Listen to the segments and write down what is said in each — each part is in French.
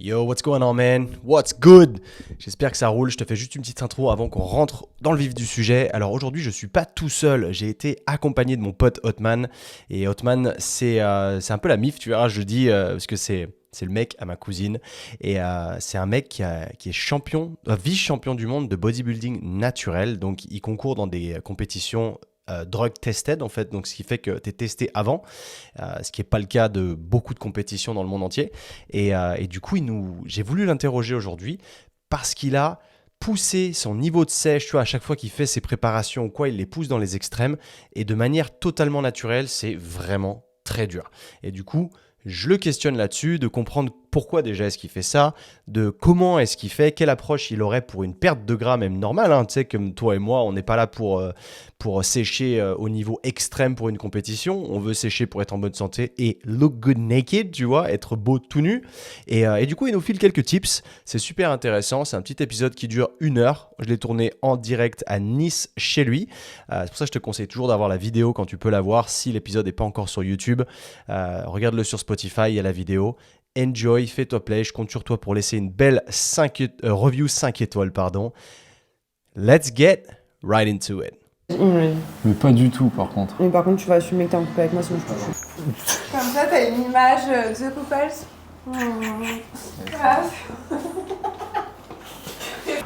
Yo, what's going on, man? What's good? J'espère que ça roule. Je te fais juste une petite intro avant qu'on rentre dans le vif du sujet. Alors aujourd'hui, je suis pas tout seul. J'ai été accompagné de mon pote Hotman. Et Hotman, c'est un peu la mif, tu verras, je le dis, parce que c'est le mec à ma cousine. Et c'est un mec qui est champion, vice-champion du monde de bodybuilding naturel. Donc, il concourt dans des compétitions drug tested en fait, donc ce qui fait que tu es testé avant, ce qui n'est pas le cas de beaucoup de compétitions dans le monde entier. Et du coup, j'ai voulu l'interroger aujourd'hui parce qu'il a poussé son niveau de sèche, tu vois, à chaque fois qu'il fait ses préparations ou quoi, il les pousse dans les extrêmes et de manière totalement naturelle, c'est vraiment très dur. Et du coup, je le questionne là-dessus, de comprendre pourquoi déjà est-ce qu'il fait ça, de comment est-ce qu'il fait, quelle approche il aurait pour une perte de gras même normale. Hein. Tu sais, comme toi et moi, on n'est pas là pour sécher au niveau extrême pour une compétition. On veut sécher pour être en bonne santé et look good naked, tu vois, être beau tout nu. Et du coup, il nous file quelques tips. C'est super intéressant. C'est un petit épisode qui dure 1 heure. Je l'ai tourné en direct à Nice chez lui. C'est pour ça que je te conseille toujours d'avoir la vidéo quand tu peux la voir. Si l'épisode n'est pas encore sur YouTube, regarde-le sur Spotify, il y a la vidéo. Enjoy, fais-toi play, je compte sur toi pour laisser une belle review 5 étoiles. Let's get right into it. Mais pas du tout par contre. Mais par contre, tu vas assumer que t'es en couple avec moi, sinon je te fous. Comme ça, t'as une image de couples.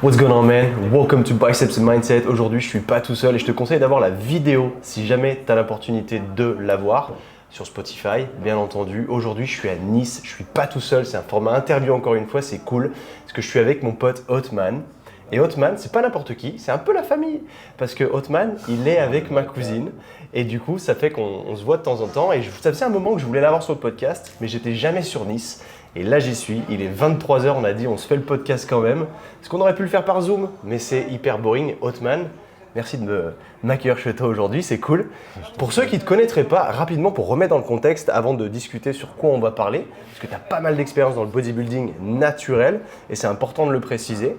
What's going on, man? Welcome to Biceps and Mindset. Aujourd'hui, je suis pas tout seul et je te conseille d'avoir la vidéo si jamais tu as l'opportunité de la voir sur Spotify, bien entendu. Aujourd'hui, je suis à Nice, je suis pas tout seul, c'est un format interview encore une fois, c'est cool parce que je suis avec mon pote Hotman. Et Hotman, c'est pas n'importe qui, c'est un peu la famille. Parce que Hotman, il est avec ma cousine. Et du coup, ça fait qu'on se voit de temps en temps. Et ça faisait un moment que je voulais l'avoir sur le podcast, mais j'étais jamais sur Nice. Et là, j'y suis. Il est 23h, on a dit, on se fait le podcast quand même. Est-ce qu'on aurait pu le faire par Zoom? Mais c'est hyper boring. Hotman, merci de m'accueillir chez toi aujourd'hui, c'est cool. Pour ceux qui ne te connaîtraient pas, rapidement pour remettre dans le contexte, avant de discuter sur quoi on va parler, parce que tu as pas mal d'expérience dans le bodybuilding naturel, et c'est important de le préciser.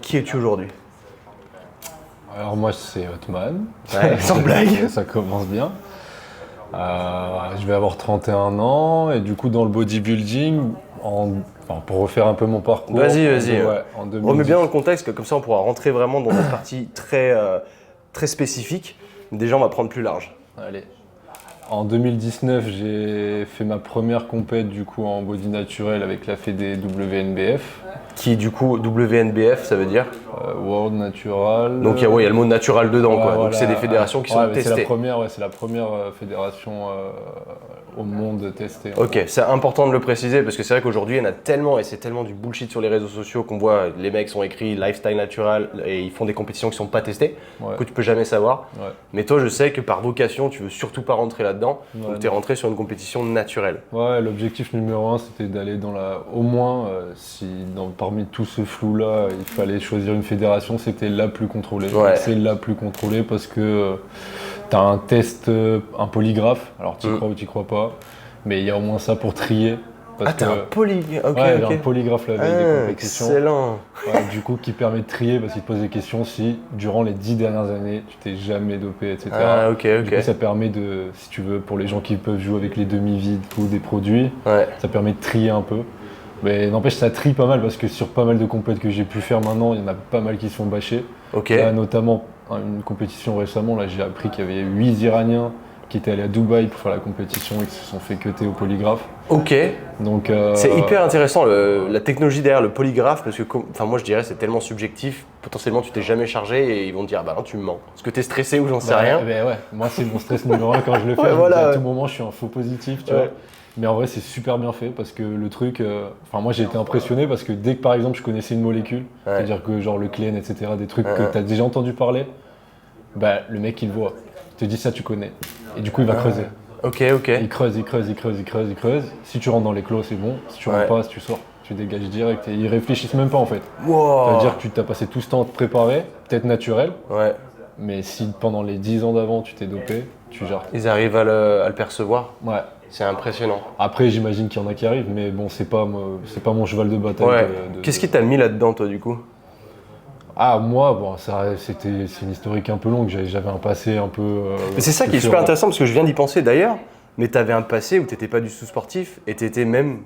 Qui es-tu aujourd'hui? Alors moi c'est Hotman. Ouais, sans blague. Ça commence bien. Je vais avoir 31 ans et du coup dans le bodybuilding, pour refaire un peu mon parcours. Vas-y. En 2010. Remets bien dans le contexte, comme ça on pourra rentrer vraiment dans une partie très spécifique. Déjà on va prendre plus large. Allez. En 2019, j'ai fait ma première compète du coup en body naturel avec la fédé WNBF. Qui du coup, WNBF, ça veut dire World Natural. Donc il y a le mot natural dedans, quoi. Voilà. Donc c'est des fédérations qui sont testées. C'est la première fédération au monde testée. Ok, c'est important de le préciser parce que c'est vrai qu'aujourd'hui, il y en a tellement, et c'est tellement du bullshit sur les réseaux sociaux qu'on voit, les mecs sont écrits lifestyle natural et ils font des compétitions qui ne sont pas testées, que tu peux jamais savoir. Ouais. Mais toi, je sais que par vocation, tu veux surtout pas rentrer là-dedans, donc tu es rentré sur une compétition naturelle. Ouais, l'objectif numéro 1, c'était d'aller dans au moins, parmi tout ce flou-là, il fallait choisir une fédération, c'était la plus contrôlée. Ouais. C'est la plus contrôlée parce que tu as un test, un polygraphe, alors tu y crois ou tu y crois pas, mais il y a au moins ça pour trier. T'as un polygraphe, ok. Ouais, un polygraphe la veille des compétitions. Excellent. Ouais, du coup, qui permet de trier parce qu'il te pose des questions si, durant les 10 dernières années, tu t'es jamais dopé, etc. Ok. Du coup, ça permet de, si tu veux, pour les gens qui peuvent jouer avec les demi-vides ou des produits, ça permet de trier un peu. Mais n'empêche, ça trie pas mal parce que sur pas mal de compètes que j'ai pu faire maintenant, il y en a pas mal qui se font bâcher. Là, notamment, une compétition récemment, là, j'ai appris qu'il y avait 8 Iraniens qui étaient allés à Dubaï pour faire la compétition et qui se sont fait cutter au polygraphe. Ok. Donc, c'est hyper intéressant la technologie derrière le polygraphe parce que moi je dirais c'est tellement subjectif, potentiellement tu t'es jamais chargé et ils vont te dire bah non tu me ments. Est-ce que t'es stressé ou j'en sais rien? Ouais, moi c'est mon stress numéro 1 quand je le fais, à tout moment je suis en faux positif, tu vois. Mais en vrai c'est super bien fait parce que le truc, moi j'ai été impressionné parce que dès que par exemple je connaissais une molécule, c'est-à-dire que genre le clène, etc., des trucs que tu as déjà entendu parler, bah le mec il le voit, il te dit ça tu connais et du coup il va creuser. Ok. Il creuse. Si tu rentres dans les clos, c'est bon. Si tu rentres pas, si tu sors, tu dégages direct. Et ils réfléchissent même pas en fait. Wow. Ça veut dire que tu t'as passé tout ce temps à te préparer, peut-être naturel. Ouais. Mais si pendant les 10 ans d'avant tu t'es dopé, tu jarres. Ils arrivent à le percevoir. Ouais. C'est impressionnant. Après, j'imagine qu'il y en a qui arrivent, mais bon, c'est pas mon cheval de bataille. Ouais. Qu'est-ce qui t'a mis là-dedans, toi, du coup? Ah, moi, bon, c'est une historique un peu longue. J'avais un passé un peu. Mais c'est ça qui est super intéressant parce que je viens d'y penser d'ailleurs. Mais t'avais un passé où t'étais pas du tout sportif et t'étais même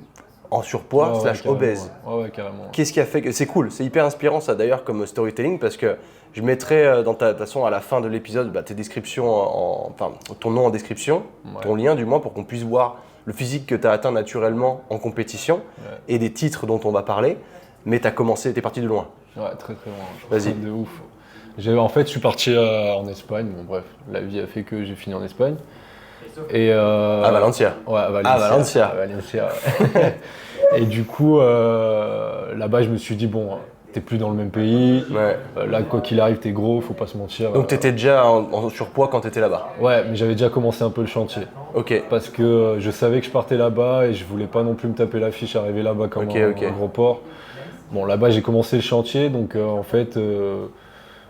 en surpoids Ouais, slash carrément, obèse. Ouais, carrément. Qu'est-ce qui a fait que c'est cool, c'est hyper inspirant ça d'ailleurs comme storytelling parce que je mettrai dans ta façon à la fin de l'épisode tes descriptions, enfin ton nom en description, ton lien du moins pour qu'on puisse voir le physique que tu as atteint naturellement en compétition et des titres dont on va parler. Mais t'es parti de loin. Ouais, très très loin. Vas-y. De ouf. En fait, je suis parti en Espagne. Bon, bref, la vie a fait que j'ai fini en Espagne. Et, à Valencia. Ouais, à Valencia. À Valencia. À Valencia, ouais. Et du coup, là-bas, je me suis dit, bon, t'es plus dans le même pays. Ouais. Là, quoi qu'il arrive, t'es gros, faut pas se mentir. Donc t'étais déjà en surpoids quand t'étais là-bas. Ouais, mais j'avais déjà commencé un peu le chantier. Ok. Parce que je savais que je partais là-bas et je voulais pas non plus me taper l'affiche, arriver là-bas comme un gros porc. Bon, là-bas, j'ai commencé le chantier, donc en fait,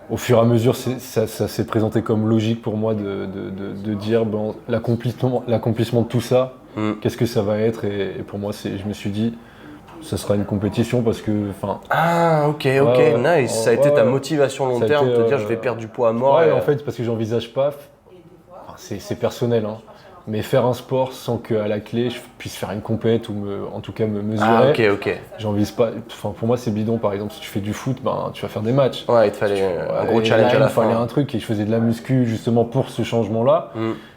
au fur et à mesure, ça s'est présenté comme logique pour moi de dire bon, l'accomplissement de tout ça, qu'est-ce que ça va être et pour moi, je me suis dit, ça sera une compétition parce que, enfin. Ah, ok, nice. Ça a été ta motivation long terme, de te dire je vais perdre du poids à mort. Ouais, en fait, parce que j'envisage pas, c'est personnel, hein. Mais faire un sport sans qu'à la clé je puisse faire une compète ou en tout cas me mesurer. Ah, ok. J'en vise pas. Enfin, pour moi, c'est bidon. Par exemple, si tu fais du foot, tu vas faire des matchs. Ouais, il te fallait un gros challenge à la fin. Il me fallait un truc et je faisais de la muscu justement pour ce changement-là.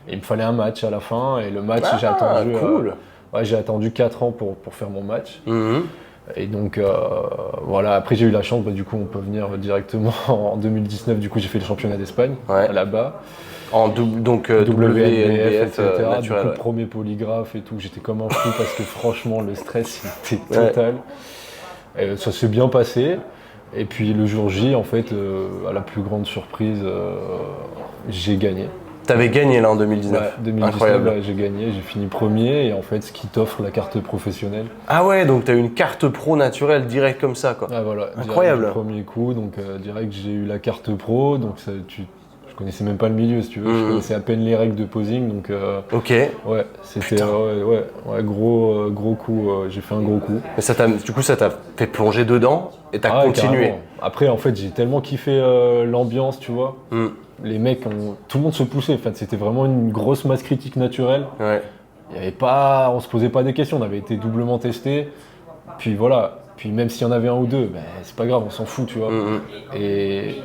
Et il me fallait un match à la fin. Et le match, j'ai attendu. Cool. J'ai attendu 4 ans pour faire mon match. Et donc voilà, après j'ai eu la chance, du coup on peut venir directement en 2019, du coup j'ai fait le championnat d'Espagne là-bas. Donc WNBF, etc. naturel, du coup, premier polygraphe et tout, j'étais comme un fou parce que franchement le stress il était total. Et ça s'est bien passé. Et puis le jour J, en fait, à la plus grande surprise, j'ai gagné. T'avais gagné là en 2019. Ouais, 2019, incroyable. J'ai gagné, j'ai fini premier et en fait ce qui t'offre la carte professionnelle. Ah ouais, donc t'as eu une carte pro naturelle direct comme ça quoi. Ah voilà, incroyable. Du premier coup, donc direct j'ai eu la carte pro, donc ça, je connaissais même pas le milieu si tu veux, je connaissais à peine les règles de posing donc. Ok. Ouais, c'était gros coup, j'ai fait un gros coup. Mais du coup ça t'a fait plonger dedans et t'as continué. Carrément. Après en fait j'ai tellement kiffé l'ambiance, tu vois. Les mecs, tout le monde se poussait. En fait, c'était vraiment une grosse masse critique naturelle. Ouais. On se posait pas des questions. On avait été doublement testés. Puis voilà. Puis même s'il y en avait un ou deux, c'est pas grave, on s'en fout, tu vois. Et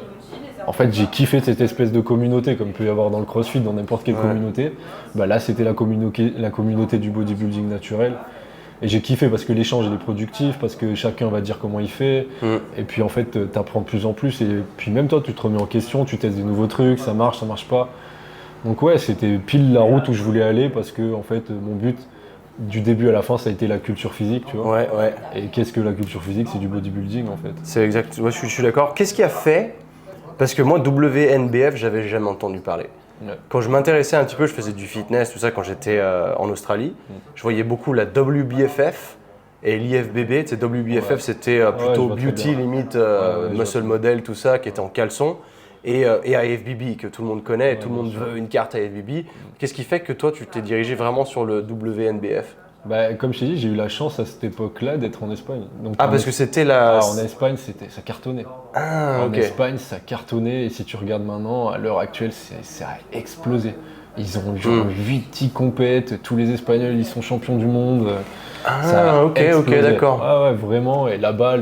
en fait, j'ai kiffé cette espèce de communauté, comme il peut y avoir dans le CrossFit, dans n'importe quelle communauté. Là, c'était la communauté du bodybuilding naturel. Et j'ai kiffé parce que l'échange il est productif, parce que chacun va dire comment il fait. Et puis en fait, tu apprends de plus en plus. Et puis même toi, tu te remets en question, tu testes des nouveaux trucs, ça marche pas. Donc ouais, c'était pile la route où je voulais aller parce que en fait, mon but du début à la fin, ça a été la culture physique, tu vois. Ouais. Et qu'est-ce que la culture physique? C'est du bodybuilding en fait. C'est exact, moi je suis d'accord. Qu'est-ce qui a fait? Parce que moi, WNBF, j'avais jamais entendu parler. Ouais. Quand je m'intéressais un petit peu, je faisais du fitness, tout ça, quand j'étais en Australie, je voyais beaucoup la WBFF et l'IFBB. Tu sais, WBFF, c'était plutôt beauty, limite, muscle model, tout ça, qui était en caleçon. Et IFBB, que tout le monde connaît, tout le monde veut une carte IFBB. Qu'est-ce qui fait que toi, tu t'es dirigé vraiment sur le WNBF? Comme je t'ai dit, j'ai eu la chance à cette époque-là d'être en Espagne. Donc, parce que c'était la... en Espagne, ça cartonnait. En Espagne, ça cartonnait. Et si tu regardes maintenant, à l'heure actuelle, ça a explosé. Ils ont genre 8 petits compètes, tous les Espagnols, ils sont champions du monde. Ok, d'accord. Ah ouais, vraiment. Et là-bas,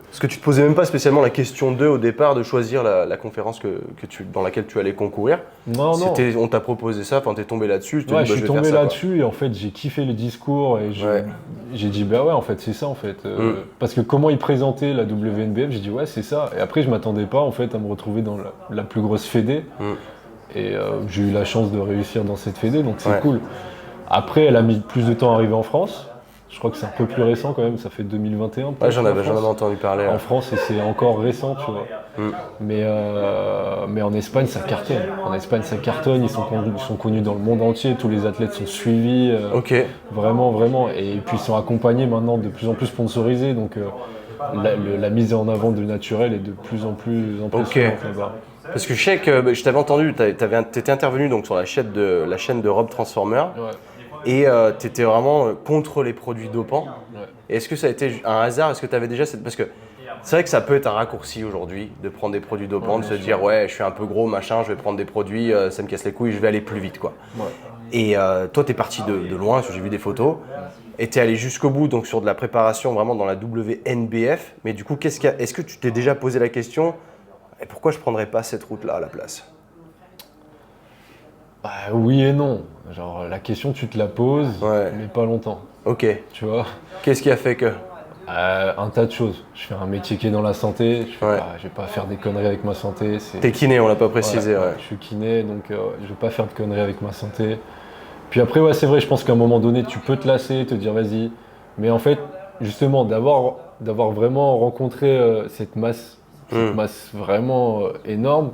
Parce que tu te posais même pas spécialement la question 2 au départ de choisir la conférence dans laquelle tu allais concourir. Non. On t'a proposé ça, enfin t'es tombé là-dessus. Je suis tombé là-dessus et en fait j'ai kiffé le discours et j'ai dit en fait c'est ça en fait. Parce que comment ils présentaient la WNBF, j'ai dit c'est ça. Et après je m'attendais pas en fait à me retrouver dans la plus grosse fédé. Et j'ai eu la chance de réussir dans cette fédé, donc c'est cool. Après elle a mis plus de temps à arriver en France. Je crois que c'est un peu plus récent quand même, ça fait 2021. J'en avais entendu parler. En France, et c'est encore récent, tu vois. Mais en Espagne, ça cartonne. En Espagne, ça cartonne, ils sont connus dans le monde entier, tous les athlètes sont suivis. Vraiment. Et puis ils sont accompagnés maintenant, de plus en plus sponsorisés. Donc la mise en avant du naturel est de plus en plus impressionnante là-bas. Parce que je sais que je t'avais entendu, t'étais intervenu donc, sur la chaîne de Rob Transformer. Et tu étais vraiment contre les produits dopants. Et est-ce que ça a été un hasard? Est-ce que tu avais déjà cette... Parce que c'est vrai que ça peut être un raccourci aujourd'hui de prendre des produits dopants, de se dire je suis un peu gros, machin, je vais prendre des produits, ça me casse les couilles, je vais aller plus vite quoi. Et toi tu es parti de loin, j'ai vu des photos. Et tu es allé jusqu'au bout, donc sur de la préparation vraiment dans la WNBF. Mais du coup, est-ce que tu t'es déjà posé la question, et pourquoi je ne prendrais pas cette route-là à la place? Bah, oui et non. Genre, la question, tu te la poses, mais pas longtemps. Ok. Tu vois? Qu'est-ce qui a fait que? Un tas de choses. Je fais un métier qui est dans la santé. Je vais pas faire des conneries avec ma santé. T'es kiné, on l'a pas précisé. Ouais. Je suis kiné, donc je vais pas faire de conneries avec ma santé. Puis après, c'est vrai, je pense qu'à un moment donné, tu peux te lasser, te dire vas-y. Mais en fait, justement, d'avoir vraiment rencontré cette masse vraiment énorme,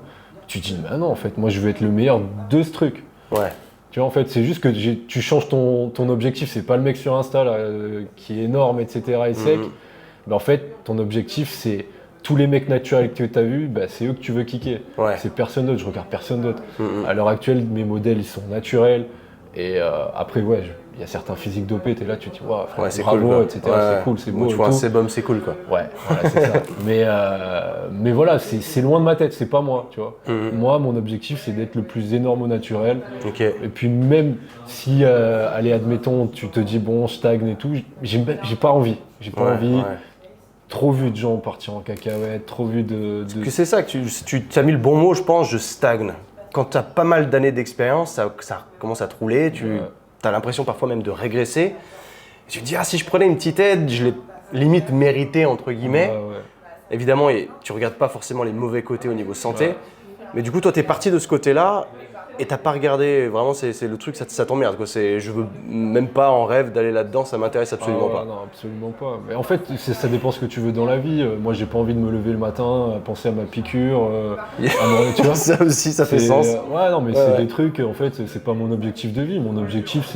tu te dis, bah non, en fait, moi, je veux être le meilleur de ce truc. Ouais. Tu vois, en fait, c'est juste que tu changes ton objectif. C'est pas le mec sur Insta là, qui est énorme, etc. et sec. Mais en fait, ton objectif, c'est tous les mecs naturels que tu as vus, c'est eux que tu veux kicker. Ouais. C'est personne d'autre, je regarde personne d'autre. À l'heure actuelle, mes modèles, ils sont naturels. Et après, il y a certains physiques dopés, tu es là, tu te dis, c'est bravo, cool, etc. C'est cool, c'est beau. Tu vois un sébum, c'est cool, quoi. Ouais, voilà, c'est ça. Mais voilà, c'est loin de ma tête, c'est pas moi, tu vois. Moi, mon objectif, c'est d'être le plus énorme au naturel. Okay. Et puis même si, allez, admettons, tu te dis, bon, je stagne et tout, j'ai pas envie. J'ai pas envie. Ouais. Trop vu de gens partir en cacahuète, trop vu de... Parce que c'est ça, que tu as mis le bon mot, je pense, je stagne. Quand tu as pas mal d'années d'expérience, ça commence à te rouler, tu as l'impression parfois même de régresser. Et tu te dis, si je prenais une petite aide, je l'ai limite mérité, entre guillemets. Évidemment, tu regardes pas forcément les mauvais côtés au niveau santé. Mais du coup, toi, tu es parti de ce côté-là et tu n'as pas regardé. Vraiment, c'est le truc, ça t'emmerde. Je veux même pas en rêve d'aller là-dedans, ça m'intéresse absolument pas. Non, absolument pas. Mais en fait, ça dépend ce que tu veux dans la vie. Moi, j'ai pas envie de me lever le matin, à penser à ma piqûre. Tu vois, ça aussi, ça fait sens. C'est des trucs, en fait, c'est pas mon objectif de vie. Mon objectif,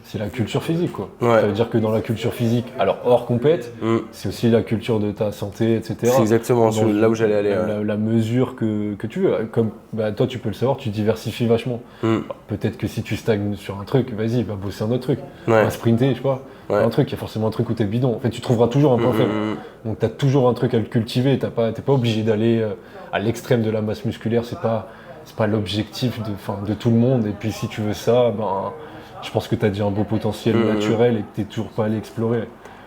c'est la culture physique, quoi. Ça veut dire que dans la culture physique, alors hors compète, c'est aussi la culture de ta santé, etc. C'est exactement là où j'allais aller. La mesure que tu veux. Comme toi, tu peux le savoir, tu diversifies vachement. Peut-être que si tu stagnes sur un truc, vas-y, va bosser un autre truc. Va sprinter, je sais pas. Un truc, il y a forcément un truc où t'es bidon. En fait, tu trouveras toujours un point faible. Donc, t'as toujours un truc à le cultiver. T'es pas obligé d'aller à l'extrême de la masse musculaire. C'est pas l'objectif de tout le monde. Et puis, si tu veux ça, je pense que tu as déjà un beau potentiel naturel et que tu n'es toujours pas allé explorer.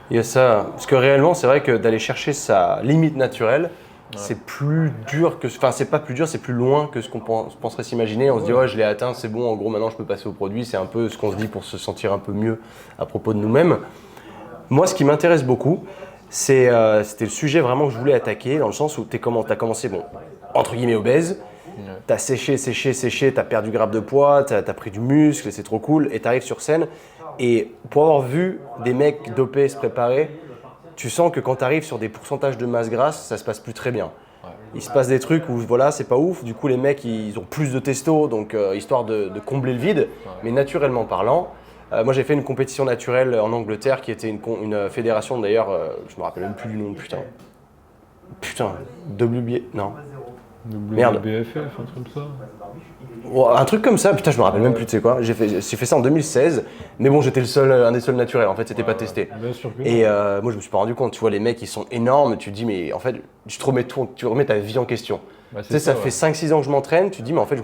Il y a ça. Parce que réellement, c'est vrai que d'aller chercher sa limite naturelle, c'est plus dur que. Enfin, c'est pas plus dur, c'est plus loin que ce qu'on penserait s'imaginer. On se dit, je l'ai atteint, c'est bon, en gros, maintenant je peux passer au produit. C'est un peu ce qu'on se dit pour se sentir un peu mieux à propos de nous-mêmes. Moi, ce qui m'intéresse beaucoup, c'était le sujet vraiment que je voulais attaquer, dans le sens où tu as commencé, entre guillemets, obèse. T'as séché, t'as perdu grave de poids, t'as pris du muscle, et c'est trop cool, et t'arrives sur scène. Et pour avoir vu des mecs dopés se préparer, tu sens que quand t'arrives sur des pourcentages de masse grasse, ça se passe plus très bien. Il se passe des trucs où c'est pas ouf, du coup les mecs ils ont plus de testo, donc histoire de combler le vide, mais naturellement parlant. Moi j'ai fait une compétition naturelle en Angleterre qui était une fédération d'ailleurs, je me rappelle même plus du nom, putain, WBA, non. WBFF, un truc comme ça. Un truc comme ça, putain, je me rappelle même plus, tu sais quoi. J'ai fait ça en 2016, mais bon, j'étais un des seuls naturels, en fait, c'était pas testé. Bien sûr que et moi, je me suis pas rendu compte, tu vois, les mecs, ils sont énormes, tu te dis, mais en fait, tu remets ta vie en question. Tu sais, ça fait 5-6 ans que je m'entraîne, tu te dis, mais en fait,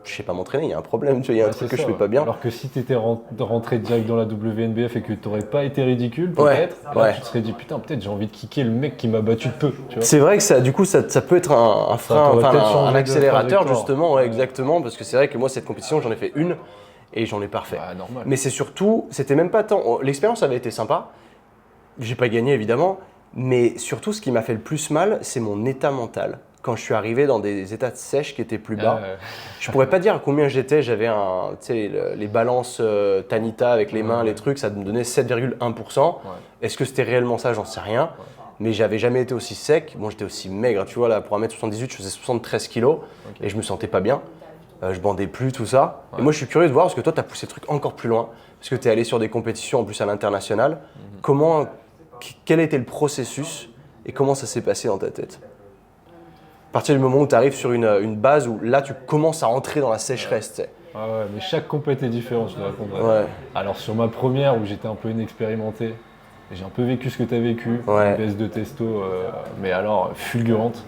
je sais pas m'entraîner, il y a un problème, tu vois, il y a un truc que je fais pas bien. Alors que si tu étais rentré direct dans la WNBF et que tu n'aurais pas été ridicule, peut-être, tu te serais dit putain, peut-être j'ai envie de kicker le mec qui m'a battu de peu. C'est vrai que ça, du coup, ça peut être un frein, un accélérateur, justement, exactement, parce que c'est vrai que moi, cette compétition, j'en ai fait une et j'en ai pas refait. Normal. Mais c'est surtout, c'était même pas tant. L'expérience avait été sympa, j'ai pas gagné évidemment, mais surtout, ce qui m'a fait le plus mal, c'est mon état mental. Quand je suis arrivé dans des états de sèche qui étaient plus bas, je pourrais pas dire à combien j'étais. J'avais les balances Tanita avec les mains, les trucs, ça me donnait 7,1%. Est-ce que c'était réellement ça? J'en sais rien. Mais j'avais jamais été aussi sec. Bon, j'étais aussi maigre. Tu vois, là, pour 1m78, je faisais 73 kilos et je me sentais pas bien. Je bandais plus, tout ça. Et moi, je suis curieux de voir parce que toi, tu as poussé le truc encore plus loin. Parce que tu es allé sur des compétitions en plus à l'international. Quel était le processus et comment ça s'est passé dans ta tête? À partir du moment où tu arrives sur une base où là tu commences à entrer dans la sécheresse, tu sais. Mais chaque compète est différente, je te raconterai. Alors sur ma première où j'étais un peu inexpérimenté, j'ai un peu vécu ce que tu as vécu, une baisse de testo, mais alors fulgurante.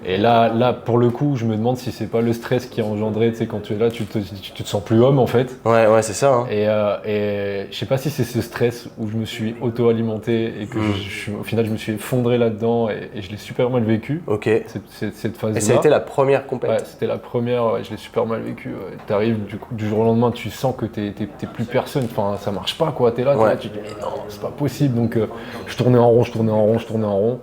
Et là, pour le coup, je me demande si c'est pas le stress qui est engendré, tu sais, quand tu es là, tu te sens plus homme en fait. Ouais, c'est ça. Hein. Et je sais pas si c'est ce stress où je me suis auto-alimenté et que au final je me suis effondré là-dedans et je l'ai super mal vécu. Ok. Cette phase-là. Et ça a été la première compétition. Ouais, c'était la première, je l'ai super mal vécu. Ouais. T'arrives du jour au lendemain, tu sens que t'es plus personne, enfin ça marche pas quoi, t'es là, tu te dis mais non, c'est pas possible. Donc je tournais en rond.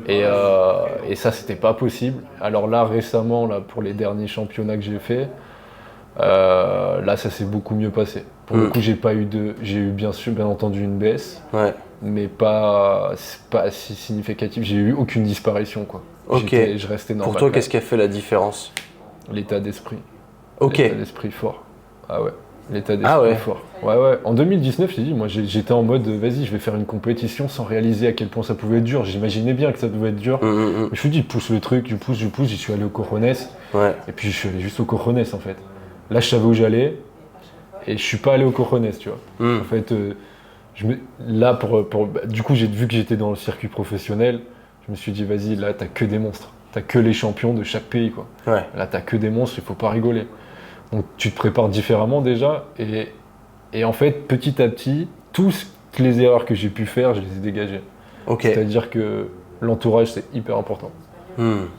Et ça, c'était pas possible. Alors là, récemment, là, pour les derniers championnats que j'ai fait, là, ça s'est beaucoup mieux passé. Pour le coup, j'ai eu bien entendu une baisse, mais pas si significative. J'ai eu aucune disparition, quoi. Ok. Je restais normal. Pour toi, qu'est-ce qui a fait la différence? L'état d'esprit. Ok. L'état d'esprit fort. Ah ouais. L'état d'esprit fort. Ouais. En 2019, j'ai dit, moi j'étais en mode vas-y, je vais faire une compétition sans réaliser à quel point ça pouvait être dur. J'imaginais bien que ça devait être dur. Mais je me suis dit, pousse le truc, je pousse, j'y suis allé au Cojones. Ouais. Et puis je suis allé juste au Cojones en fait. Là, je savais où j'allais et je suis pas allé au Cojones, tu vois. En fait, du coup, j'ai vu que j'étais dans le circuit professionnel. Je me suis dit, vas-y, là, t'as que des monstres. T'as que les champions de chaque pays, quoi. Ouais. Là, t'as que des monstres, il faut pas rigoler. Donc tu te prépares différemment déjà et en fait petit à petit, toutes les erreurs que j'ai pu faire, je les ai dégagées. Okay. C'est-à-dire que l'entourage c'est hyper important.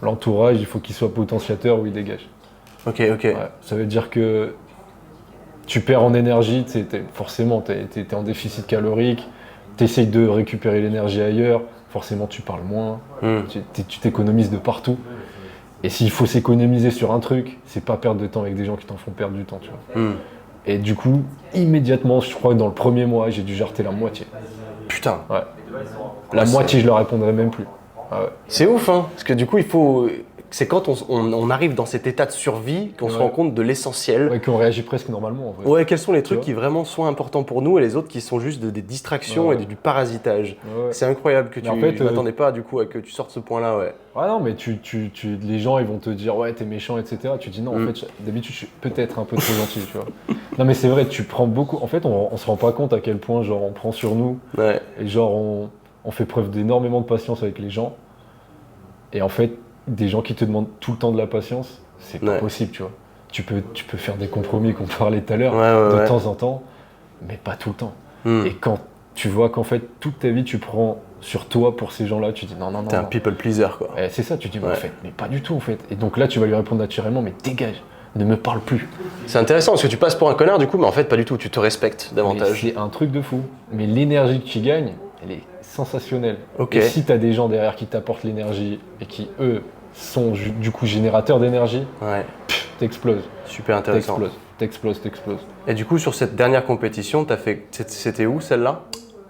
L'entourage, il faut qu'il soit potentiateur ou il dégage. Ok. Ouais, ça veut dire que tu perds en énergie, forcément t'es en déficit calorique, tu essayes de récupérer l'énergie ailleurs, forcément tu parles moins, tu t'économises de partout. Et s'il faut s'économiser sur un truc, c'est pas perdre de temps avec des gens qui t'en font perdre du temps, tu vois. Et du coup, immédiatement, je crois que dans le premier mois, j'ai dû jarter la moitié. Putain. Ouais. La moitié, je leur répondrai même plus. Ah ouais. C'est ouf, hein. Parce que du coup, c'est quand on arrive dans cet état de survie qu'on se rend compte de l'essentiel. Ouais, qu'on réagit presque normalement, en vrai. Ouais, quels sont les trucs qui vraiment sont importants pour nous et les autres qui sont juste des distractions et du parasitage. Ouais. C'est incroyable que je m'attendais pas, du coup, à que tu sortes ce point-là, ouais. Ah non, mais les gens, ils vont te dire, ouais, t'es méchant, etc. Tu dis, non, en fait, d'habitude, je suis peut-être un peu trop gentil, tu vois. Non, mais c'est vrai, tu prends beaucoup. En fait, on se rend pas compte à quel point, genre, on prend sur nous. Ouais. Et genre, on fait preuve d'énormément de patience avec les gens. Et en fait, des gens qui te demandent tout le temps de la patience, c'est pas possible, tu vois. Tu peux faire des compromis, qu'on parlait tout à l'heure, de temps en temps, mais pas tout le temps. Et quand tu vois qu'en fait, toute ta vie, tu prends sur toi pour ces gens-là, tu dis non. T'es un people pleaser, quoi. Et c'est ça, tu dis, en fait, mais pas du tout, en fait. Et donc là, tu vas lui répondre naturellement, mais dégage, ne me parle plus. C'est intéressant, parce que tu passes pour un connard, du coup, mais en fait, pas du tout, tu te respectes davantage. C'est un truc de fou. Mais l'énergie que tu gagnes, elle est sensationnelle. Okay. Et si t'as des gens derrière qui t'apportent l'énergie et qui, eux, sont du coup générateurs d'énergie, t'exploses. Super intéressant. T'exploses. Et du coup, sur cette dernière compétition, c'était où celle-là?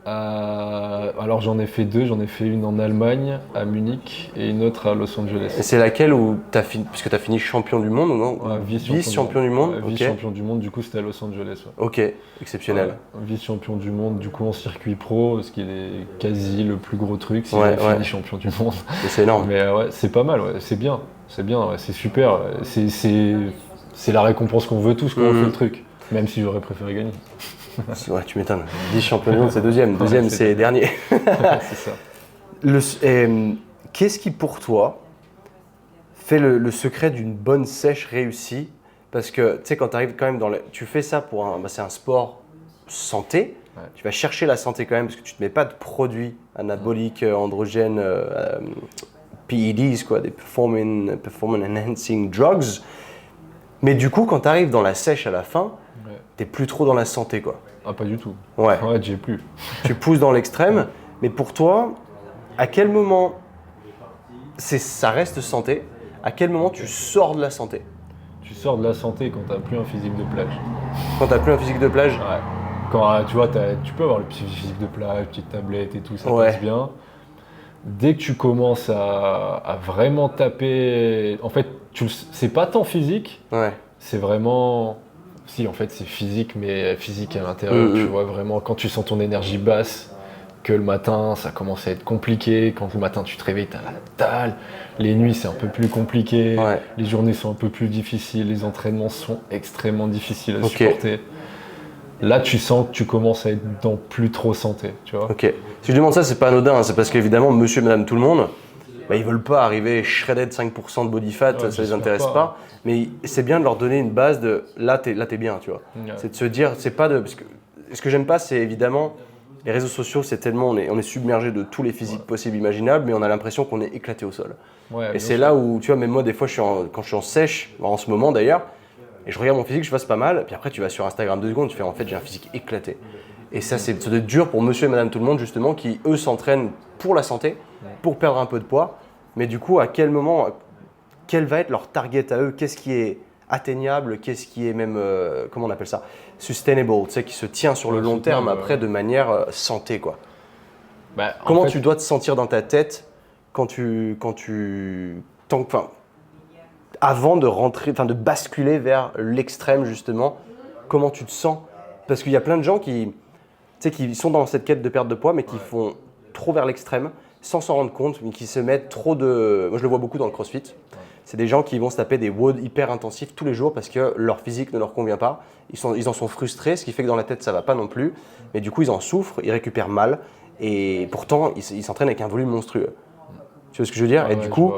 Alors j'en ai fait deux, j'en ai fait une en Allemagne, à Munich, et une autre à Los Angeles. Et c'est laquelle où t'as fini, puisque t'as fini champion du monde ou non? Vice-champion du monde. Vice-champion du monde, du coup c'était à Los Angeles. Ouais. Ok, exceptionnel. Vice-champion du monde, du coup en circuit pro, ce qui est quasi le plus gros truc, si j'ai fini champion du monde. Et c'est énorme. Mais c'est pas mal, c'est bien, c'est super, c'est la récompense qu'on veut tous quand on fait le truc, même si j'aurais préféré gagner. Ouais, tu m'étonnes. 10 champions du monde, c'est deuxième. Deuxième, c'est dernier. C'est ça. Qu'est-ce qui, pour toi, fait le secret d'une bonne sèche réussie? Parce que, tu sais, quand tu arrives quand même tu fais ça pour c'est un sport santé. Ouais. Tu vas chercher la santé quand même, parce que tu ne te mets pas de produits anaboliques, androgènes, PEDs, quoi, des Performance Enhancing Drugs. Mais du coup, quand tu arrives dans la sèche à la fin, t'es plus trop dans la santé, quoi. Ah, pas du tout. Ouais, j'y ai plus. Tu pousses dans l'extrême, mais pour toi, à quel moment ça reste santé? À quel moment tu sors de la santé? Tu sors de la santé quand t'as plus un physique de plage. Quand t'as plus un physique de plage? Ouais. Quand tu vois, tu peux avoir le petit physique de plage, petite tablette et tout, ça passe bien. Dès que tu commences à vraiment taper, en fait, c'est pas tant physique, c'est vraiment. Si, en fait, c'est physique, mais physique à l'intérieur. Tu vois, vraiment, quand tu sens ton énergie basse, que le matin, ça commence à être compliqué. Quand le matin, tu te réveilles, t'as la dalle. Les nuits, c'est un peu plus compliqué. Les journées sont un peu plus difficiles. Les entraînements sont extrêmement difficiles à supporter. Là, tu sens que tu commences à être dans plus trop santé, tu vois. Ok. Si je demande ça, c'est pas anodin. C'est parce qu'évidemment, monsieur et madame tout le monde, bah, ils veulent pas arriver shredded 5% de body fat, ça les intéresse pas. Mais c'est bien de leur donner une base de là t'es bien, tu vois. Ouais. C'est de se dire, c'est pas de. Parce que, ce que j'aime pas, c'est évidemment. Les réseaux sociaux, c'est tellement, on est submergé de tous les physiques possibles, imaginables, mais on a l'impression qu'on est éclaté au sol. Ouais, et c'est là où, tu vois, même moi, des fois, quand je suis en sèche, en ce moment d'ailleurs, et je regarde mon physique, je fasse pas mal, puis après, tu vas sur Instagram 2 secondes, tu fais en fait, j'ai un physique éclaté. Et ça doit être dur pour monsieur et madame tout le monde, justement, qui, eux, s'entraînent pour la santé, pour perdre un peu de poids. Mais du coup, à quel moment, quel va être leur target à eux? Qu'est-ce qui est atteignable? Qu'est-ce qui est même, comment on appelle ça? Sustainable, tu sais, qui se tient sur le long terme après de manière santé, quoi. Bah, comment tu dois te sentir dans ta tête avant de rentrer, de basculer vers l'extrême, justement? Comment tu te sens? Parce qu'il y a plein de gens qui sont dans cette quête de perte de poids, mais qui font trop vers l'extrême, sans s'en rendre compte, mais qui se mettent trop de... Moi, je le vois beaucoup dans le CrossFit. C'est des gens qui vont se taper des WOD hyper intensifs tous les jours parce que leur physique ne leur convient pas. Ils en sont frustrés, ce qui fait que dans la tête, ça ne va pas non plus. Mais du coup, ils en souffrent, ils récupèrent mal. Et pourtant, ils s'entraînent avec un volume monstrueux. Tu vois ce que je veux dire? Et du coup,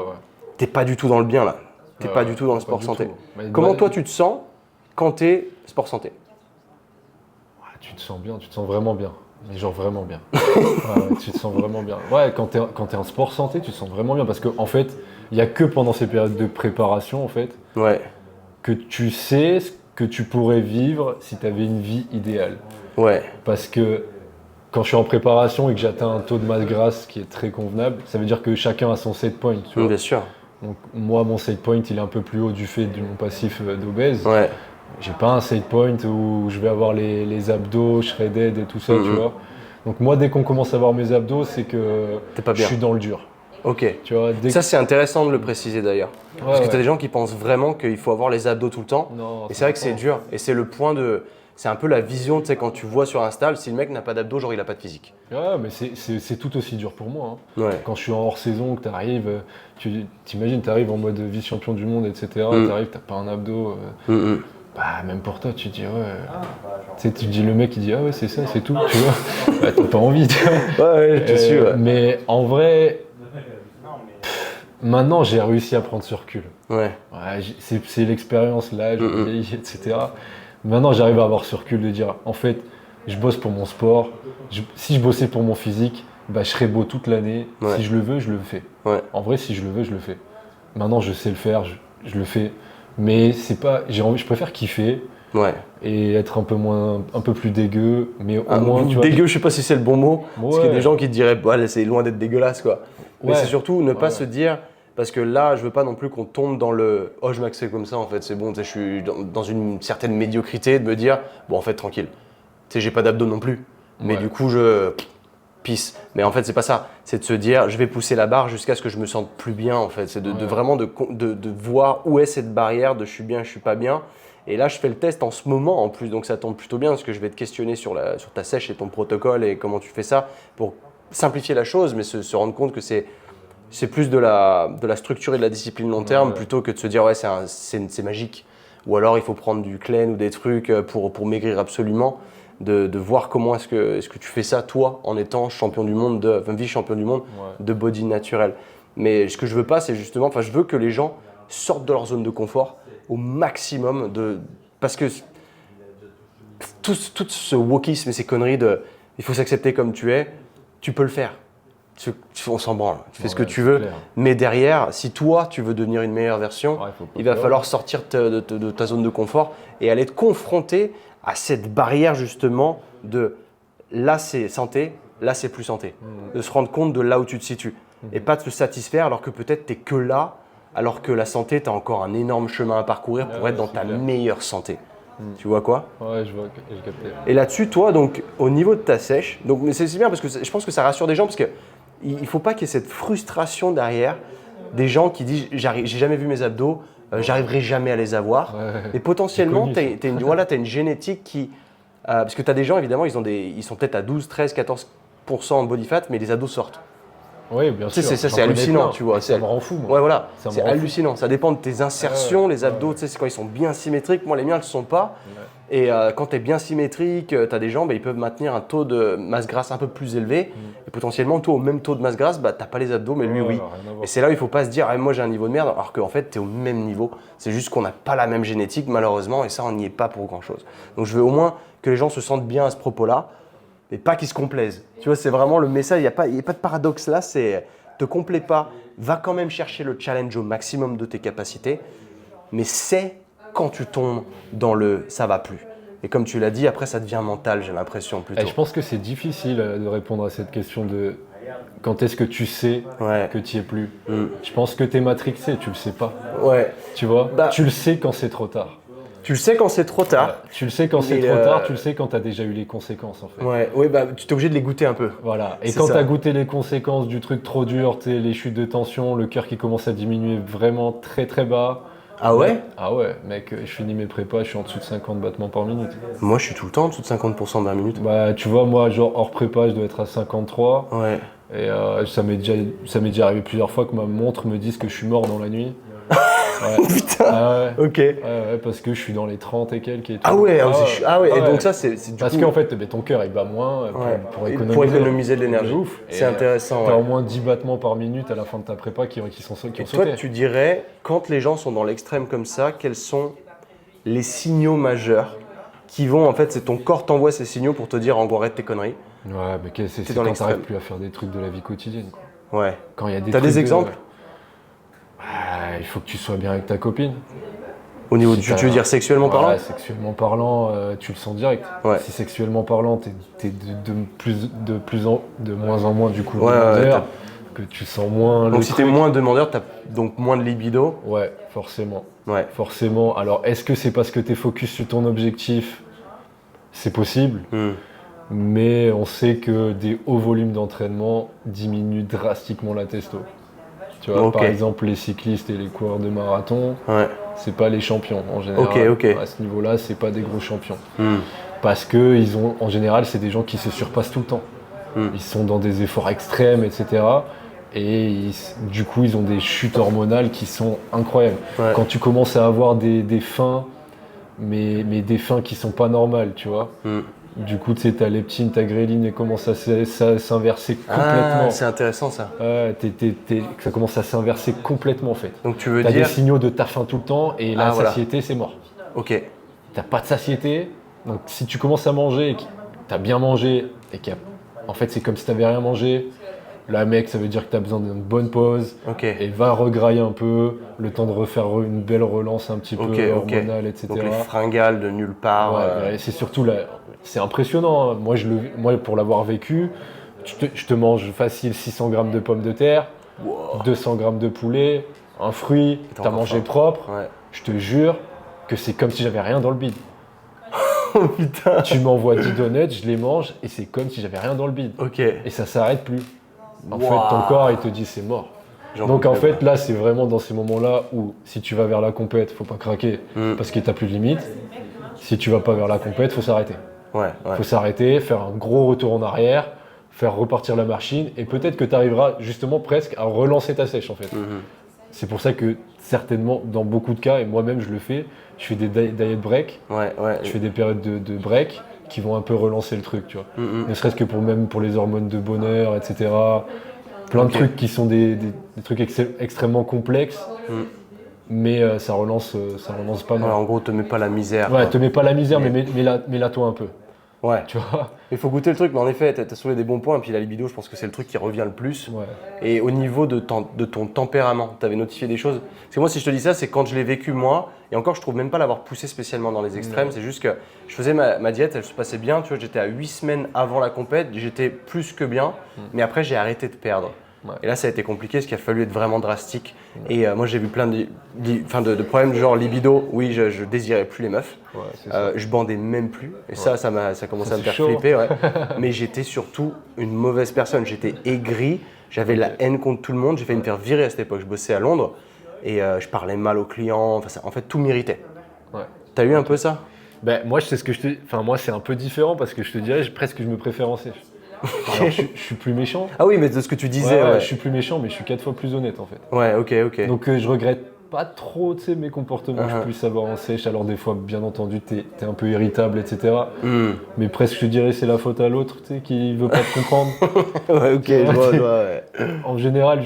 tu n'es pas du tout dans le bien là. Tu n'es pas du tout dans le sport santé. Comment toi, tu te sens quand tu es sport santé? Tu te sens bien, tu te sens vraiment bien. Mais genre vraiment bien. Tu te sens vraiment bien. Ouais, quand t'es en sport santé, tu te sens vraiment bien. Parce qu'en fait, il n'y a que pendant ces périodes de préparation, en fait, que tu sais ce que tu pourrais vivre si tu avais une vie idéale. Ouais. Parce que quand je suis en préparation et que j'atteins un taux de masse grasse qui est très convenable, ça veut dire que chacun a son set point. Tu vois. Bien sûr. Donc moi, mon set point, il est un peu plus haut du fait de mon passif d'obèse. Ouais. J'ai pas un set point où je vais avoir les abdos shredded et tout ça, tu vois. Donc moi, dès qu'on commence à voir mes abdos, c'est que je suis dans le dur. Ok. Tu vois, ça, c'est intéressant de le préciser d'ailleurs. Parce que tu as des gens qui pensent vraiment qu'il faut avoir les abdos tout le temps. Non, et c'est vrai que c'est dur. Et c'est le point de... C'est un peu la vision, tu sais, quand tu vois sur Insta, si le mec n'a pas d'abdos, genre il n'a pas de physique. Ouais, mais c'est tout aussi dur pour moi. Hein. Ouais. Quand je suis en hors-saison, que tu arrives, t'imagines, tu arrives en mode vice-champion du monde, etc. Tu arrives, t'as pas un abdo. Bah, même pour toi, tu te dis, tu sais, tu dis, le mec, il dit, ah ouais, c'est ça, c'est tout, tu vois. Bah, t'as pas envie, tu vois. Ouais, je te suis, ouais. Mais en vrai, maintenant, j'ai réussi à prendre ce recul. Ouais. C'est l'expérience, l'âge, le vieilli, etc. Maintenant, j'arrive à avoir ce recul de dire, en fait, je bosse pour mon sport. Si je bossais pour mon physique, bah, je serais beau toute l'année. Si je le veux, je le fais. Ouais. En vrai, si je le veux, je le fais. Maintenant, je sais le faire, je le fais. Mais c'est pas, je préfère kiffer et être un peu plus dégueu, mais au moins tu vois. Dégueu, je sais pas si c'est le bon mot, parce qu'il y a des gens qui te diraient, bah, c'est loin d'être dégueulasse quoi. Mais c'est surtout ne pas se dire, parce que là, je veux pas non plus qu'on tombe dans le, oh je m'accepte comme ça en fait, c'est bon, je suis dans une certaine médiocrité de me dire, bon en fait tranquille, tu sais j'ai pas d'abdos non plus, mais du coup je pisse. Mais en fait c'est pas ça, c'est de se dire, je vais pousser la barre jusqu'à ce que je me sente plus bien en fait, c'est de vraiment de voir où est cette barrière de je suis bien, je suis pas bien. Et là je fais le test en ce moment en plus, donc ça tombe plutôt bien parce que je vais te questionner sur ta sèche et ton protocole et comment tu fais ça pour simplifier la chose, mais se rendre compte que c'est plus de la structure et de la discipline long terme plutôt que de se dire ouais c'est magique. Ou alors il faut prendre du clean ou des trucs pour maigrir absolument. De voir comment est-ce que tu fais ça toi en étant champion du monde, vice-champion du monde de body naturel. Mais ce que je veux pas, c'est justement, je veux que les gens sortent de leur zone de confort au maximum parce que tout ce wokisme et ces conneries de il faut s'accepter comme tu es, tu peux le faire. On s'en branle, tu fais ce que tu veux, mais derrière, si toi tu veux devenir une meilleure version, il va falloir sortir de ta zone de confort et aller te confronter à cette barrière justement de là c'est santé, là c'est plus santé. De se rendre compte de là où tu te situes et pas de se satisfaire alors que peut-être tu n'es que là, alors que la santé, tu as encore un énorme chemin à parcourir pour être dans ta meilleure santé. Tu vois quoi? Ouais, je vois, j'ai capté. Et là-dessus, toi, donc, au niveau de ta sèche, donc, mais c'est bien parce que je pense que ça rassure des gens parce qu'il ne faut pas qu'il y ait cette frustration derrière des gens qui disent j'ai jamais vu mes abdos, j'arriverai jamais à les avoir. Et potentiellement, tu as une génétique qui. Parce que tu as des gens, évidemment, ils sont peut-être à 12, 13, 14% en body fat, mais les abdos sortent. Oui, bien sûr. C'est J'en connais hallucinant, plein. tu vois. Ça me rend fou, moi. Ouais, voilà, Ça me c'est rend fou. hallucinant. Ça dépend de tes insertions, les abdos, tu sais, c'est quand ils sont bien symétriques. Moi, les miens, elles ne sont pas. Et quand tu es bien symétrique, tu as des gens, ils peuvent maintenir un taux de masse grasse un peu plus élevé. Et potentiellement, toi, au même taux de masse grasse, tu n'as pas les abdos, mais lui, oui. Et c'est là où il ne faut pas se dire, moi, j'ai un niveau de merde, alors qu'en fait, tu es au même niveau. C'est juste qu'on n'a pas la même génétique, malheureusement, et ça, on n'y est pas pour grand-chose. Donc, je veux au moins que les gens se sentent bien à ce propos-là, mais pas qu'ils se complaisent. Tu vois, c'est vraiment le message, il n'y a pas de paradoxe là, c'est te complais pas, va quand même chercher le challenge au maximum de tes capacités, mais c'est quand tu tombes dans le ça va plus. Et comme tu l'as dit, après ça devient mental, j'ai l'impression plutôt. Je pense que c'est difficile de répondre à cette question de quand est-ce que tu sais que tu n'y es plus. Je pense que tu es matrixé, tu le sais pas. Ouais. Tu vois, tu le sais quand c'est trop tard. Tu le sais quand c'est trop tard. Tu le sais quand c'est trop tard, tu le sais quand tu as déjà eu les conséquences en fait. Ouais, tu es obligé de les goûter un peu. Voilà. Et quand tu as goûté les conséquences du truc trop dur, les chutes de tension, le cœur qui commence à diminuer vraiment très très bas. Ah ouais? Ah ouais, mec, je finis mes prépas, je suis en dessous de 50 battements par minute. Moi, je suis tout le temps en dessous de 50% de 20 minutes. Bah, tu vois, moi, genre hors prépa, je dois être à 53. Ouais. Et ça m'est déjà arrivé plusieurs fois que ma montre me dise que je suis mort dans la nuit. Ouais. Putain. Ah ouais. Ok. Ouais, parce que je suis dans les 30 et quelques. Et tout. Ah ouais. Et ouais. donc ça, c'est du parce coup... qu'en fait, ton cœur, il bat moins pour économiser de l'énergie. Ouf. C'est intéressant. Tu as au moins 10 battements par minute à la fin de ta prépa qui sont sautés. Et toi, tu dirais, quand les gens sont dans l'extrême comme ça, quels sont les signaux majeurs qui vont, en fait, c'est ton corps t'envoie ces signaux pour te dire, en gros, arrête tes conneries. Ouais, mais c'est quand t'arrives plus à faire des trucs de la vie quotidienne. Quoi. Ouais. Quand il y a des T'as des exemples? Il faut que tu sois bien avec ta copine. Au niveau tu veux dire sexuellement parlant? Ouais, sexuellement parlant, tu le sens direct. Ouais. Si sexuellement parlant, t'es de moins en moins du coup demandeur, que tu sens moins. Donc si t'es moins demandeur, t'as donc moins de libido? Ouais, forcément. Ouais. Forcément. Alors est-ce que c'est parce que t'es focus sur ton objectif? C'est possible. Mais on sait que des hauts volumes d'entraînement diminuent drastiquement la testo. Tu vois, par exemple, les cyclistes et les coureurs de marathon, c'est pas les champions en général. À ce niveau-là, c'est pas des gros champions. Parce que en général, c'est des gens qui se surpassent tout le temps. Ils sont dans des efforts extrêmes, etc. Et du coup, ils ont des chutes hormonales qui sont incroyables. Quand tu commences à avoir des fins, mais des fins qui sont pas normales, tu vois. Du coup, tu sais, ta leptine, ta gréline, et commence à s'inverser complètement. Ah, c'est intéressant ça. Ça commence à s'inverser complètement en fait. Donc tu veux dire... T'as des signaux de ta faim tout le temps et la satiété, c'est mort. Ok. T'as pas de satiété, donc si tu commences à manger et que t'as bien mangé et en fait c'est comme si t'avais rien mangé, là mec, ça veut dire que t'as besoin d'une bonne pause et va regrailler un peu, le temps de refaire une belle relance un petit peu hormonale, etc. Donc les fringales de nulle part. C'est surtout c'est impressionnant. Moi, pour l'avoir vécu, je te mange facile 600 grammes de pommes de terre, 200 grammes de poulet, un fruit, t'as mangé propre. Je te jure que c'est comme si j'avais rien dans le bide. Oh putain. Tu m'envoies 10 donuts, je les mange et c'est comme si j'avais rien dans le bide. Et ça s'arrête plus. En fait, ton corps, il te dit c'est mort. Donc en fait, là, c'est vraiment dans ces moments-là où si tu vas vers la compète, faut pas craquer parce que t'as plus de limite. Si tu vas pas vers la compète, faut s'arrêter. Faut s'arrêter, faire un gros retour en arrière, faire repartir la machine et peut-être que tu arriveras justement presque à relancer ta sèche en fait. C'est pour ça que certainement dans beaucoup de cas, et moi-même je le fais, je fais des diet break, je fais des périodes de break qui vont un peu relancer le truc, tu vois. Ne serait-ce que pour les hormones de bonheur, etc. Plein de trucs qui sont des trucs extrêmement complexes. Mais ça relance pas mal. En gros, te mets pas la misère. Te mets pas la misère, mais mets-la toi un peu. Tu vois. Il faut goûter le truc, mais en effet, tu as soulevé des bons points. Et puis la libido, je pense que c'est le truc qui revient le plus. Et au niveau de ton tempérament, tu avais notifié des choses. Parce que moi, si je te dis ça, c'est quand je l'ai vécu moi. Et encore, je trouve même pas l'avoir poussé spécialement dans les extrêmes. C'est juste que je faisais ma diète, elle se passait bien. Tu vois, j'étais à 8 semaines avant la compète. J'étais plus que bien. Mais après, j'ai arrêté de perdre. Et là, ça a été compliqué parce qu'il a fallu être vraiment drastique. Et moi, j'ai vu plein de problèmes du genre libido. Oui, je désirais plus les meufs. Je bandais même plus. Et ça commençait à me faire flipper. Mais j'étais surtout une mauvaise personne. J'étais aigri. J'avais la haine contre tout le monde. J'ai failli me faire virer à cette époque. Je bossais à Londres. Et je parlais mal aux clients. En fait, tout m'irritait. T'as eu un peu ça? Moi, moi, c'est un peu différent parce que je te dirais presque que je me préfère en sèche. Alors, je suis plus méchant. Ah oui, mais de ce que tu disais. Ouais, je suis plus méchant, mais je suis 4 fois plus honnête en fait. Ouais, ok. Donc je regrette pas trop mes comportements, je peux savoir en sèche. Alors des fois, bien entendu, t'es un peu irritable, etc. Mais presque, je dirais, c'est la faute à l'autre, tu sais, qui veut pas te comprendre. Ouais, ok, je vois, ouais. En général,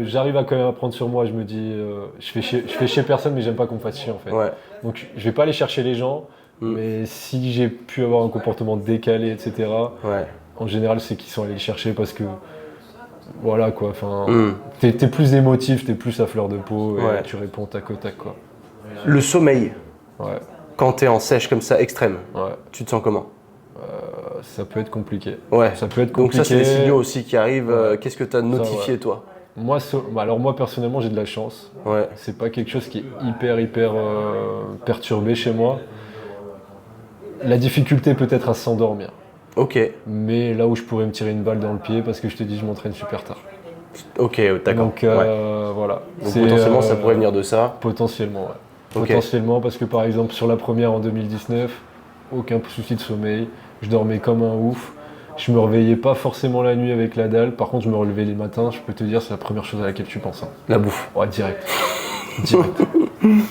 j'arrive à quand même à prendre sur moi. Je me dis, je fais chier personne, mais j'aime pas qu'on me fasse chier en fait. Ouais. Donc je vais pas aller chercher les gens, mais si j'ai pu avoir un comportement décalé, etc. Ouais. En général, c'est qu'ils sont allés le chercher parce que voilà quoi. Enfin, t'es plus émotif, t'es plus à fleur de peau et tu réponds tac au tac quoi. Le sommeil. Ouais. Quand t'es en sèche comme ça, extrême. Ouais. Tu te sens comment? Ça peut être compliqué. Ouais. Ça peut être Donc compliqué. ça, c'est des signaux aussi qui arrivent. Ouais. Qu'est-ce que t'as notifié toi? Moi, alors moi personnellement, j'ai de la chance. Ouais. C'est pas quelque chose qui est hyper perturbé chez moi. La difficulté peut-être à s'endormir. Ok. Mais là où je pourrais me tirer une balle dans le pied parce que je te dis, je m'entraîne super tard. Ok, d'accord. Donc voilà. Donc potentiellement, ça pourrait venir de ça. Potentiellement, ouais. Ok. Potentiellement parce que par exemple sur la première en 2019, aucun souci de sommeil, je dormais comme un ouf. Je me réveillais pas forcément la nuit avec la dalle. Par contre, je me relevais les matins. Je peux te dire, c'est la première chose à laquelle tu penses. Hein. La bouffe. Ouais, direct. Direct.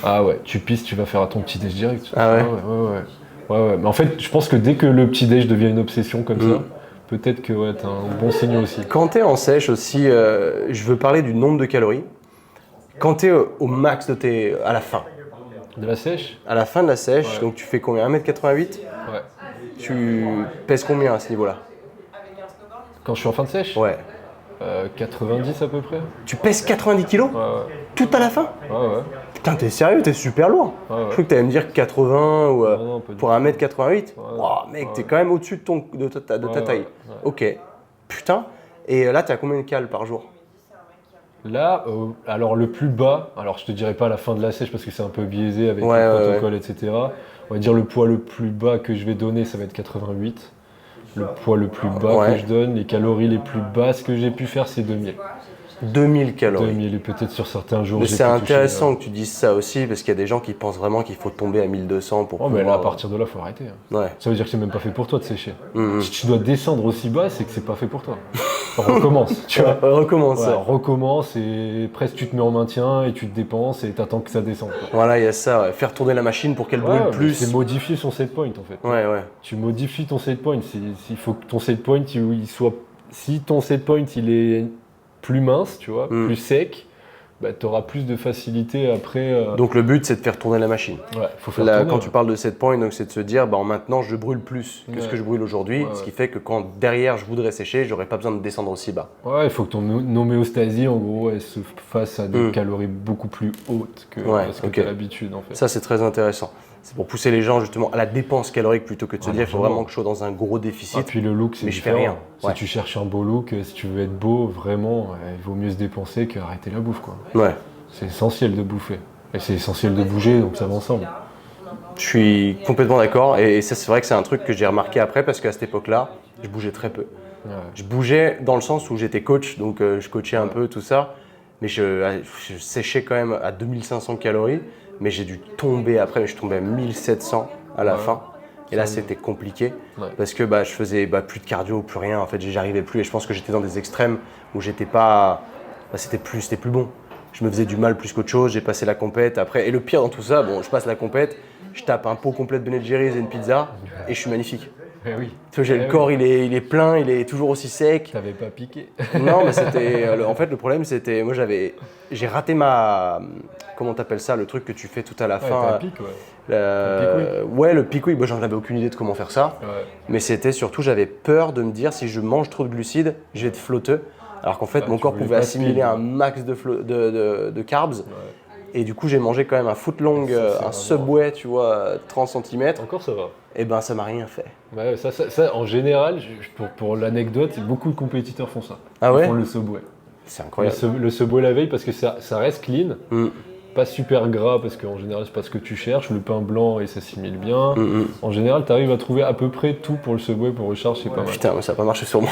Ah ouais, tu pisses, tu vas faire à ton petit déj direct. Ah ouais. Ouais. Mais en fait, je pense que dès que le petit déj devient une obsession comme ça, peut-être que t'as un bon signe aussi. Quand t'es en sèche aussi, je veux parler du nombre de calories. Quand t'es au max à la fin. De la sèche? À la fin de la sèche, donc tu fais combien? 1m88? Ouais. Tu pèses combien à ce niveau-là? Quand je suis en fin de sèche? Ouais. 90 à peu près. Tu pèses 90 kilos? Ouais. Tout à la fin? Ouais. Putain, t'es sérieux? T'es super lourd. Ouais. Je crois que t'allais me dire 80 ou Non, pas du pour tout. 1m88. Ouais. Wow, mec, t'es quand même au-dessus de ta taille. Ouais. Ok. Putain. Et là, t'as combien de cales par jour? Là, alors le plus bas, alors je te dirais pas à la fin de la sèche parce que c'est un peu biaisé avec Ouais, le protocole, etc. On va dire le poids le plus bas que je vais donner, ça va être 88. Le poids le plus bas que je donne, les calories les plus basses que j'ai pu faire, c'est 2000. 2000 calories. 2000 et peut-être sur certains jours. Mais j'ai c'est pu intéressant toucher, que tu dises ça aussi parce qu'il y a des gens qui pensent vraiment qu'il faut tomber à 1200 pour Oh, mais pouvoir... là, à partir de là, faut arrêter. Hein. Ouais. Ça veut dire que c'est même pas fait pour toi de sécher. Si tu dois descendre aussi bas, c'est que c'est pas fait pour toi. Recommence, tu vois. Recommence. Ouais, recommence et presque tu te mets en maintien et tu te dépenses et t'attends que ça descende. Quoi. Voilà, il y a ça. Ouais. Faire tourner la machine pour qu'elle brûle plus. C'est modifier son set point en fait. Ouais. Tu modifies ton set point. S'il faut que ton set point il soit. Si ton set point il est plus mince, tu vois, plus sec, bah, tu auras plus de facilité après. Donc le but c'est de faire tourner la machine. Ouais, faut faire Là, tourner, quand tu parles de set point, donc c'est de se dire maintenant je brûle plus que ce que je brûle aujourd'hui, ce qui fait que quand derrière je voudrais sécher, j'aurais pas besoin de descendre aussi bas. Ouais, il faut que ton homéostasie en gros elle se fasse à des calories beaucoup plus hautes que ce que tu as l'habitude en fait. Ça c'est très intéressant. C'est pour pousser les gens justement à la dépense calorique plutôt que de se dire il faut vraiment que je sois dans un gros déficit. Et puis le look c'est différent. je fais rien. Si Ouais. tu cherches un beau look, si tu veux être beau, vraiment, il vaut mieux se dépenser qu'arrêter la bouffe quoi. Ouais. C'est essentiel de bouffer. Et c'est essentiel de bouger, donc ça va ensemble. Je suis complètement d'accord et ça c'est vrai que c'est un truc que j'ai remarqué après parce qu'à cette époque-là, je bougeais très peu. Ouais. Je bougeais dans le sens où j'étais coach, donc je coachais un peu tout ça, mais je séchais quand même à 2500 calories, mais j'ai dû tomber après, mais je tombais à 1700 à la fin. Et là c'était compliqué parce que je faisais plus de cardio, plus rien, en fait j'arrivais plus et je pense que j'étais dans des extrêmes où j'étais pas, c'était plus bon. Je me faisais du mal plus qu'autre chose, j'ai passé la compète après. Et le pire dans tout ça, je passe la compète, je tape un pot complet de Ben & Jerry's et une pizza et je suis magnifique. Eh oui. Tu vois, le corps il est plein, il est toujours aussi sec. T'avais pas piqué. Non, mais c'était. En fait, le problème c'était. Moi j'ai raté ma. Comment t'appelles ça, le truc que tu fais tout à la fin T'as un pic, le pic-oui. Moi j'en avais aucune idée de comment faire ça. Ouais. Mais c'était surtout, j'avais peur de me dire si je mange trop de glucides, je vais être flotteux. Alors qu'en fait, mon corps pouvait assimiler un max de carbs. Ouais. Et du coup, j'ai mangé quand même un footlong, un Subway, tu vois, 30 cm. Encore ça va. Et ben, ça m'a rien fait. Ouais, ça, en général, pour l'anecdote, beaucoup de compétiteurs font ça. Ah ouais? Ils font le Subway. C'est incroyable. Le Subway la veille parce que ça reste clean. Pas super gras parce qu'en général c'est pas ce que tu cherches, le pain blanc et ça s'assimile bien. En général tu arrives à trouver à peu près tout pour le Subway, pour recharge, c'est pas mal. Putain, ça n'a pas marché sur moi.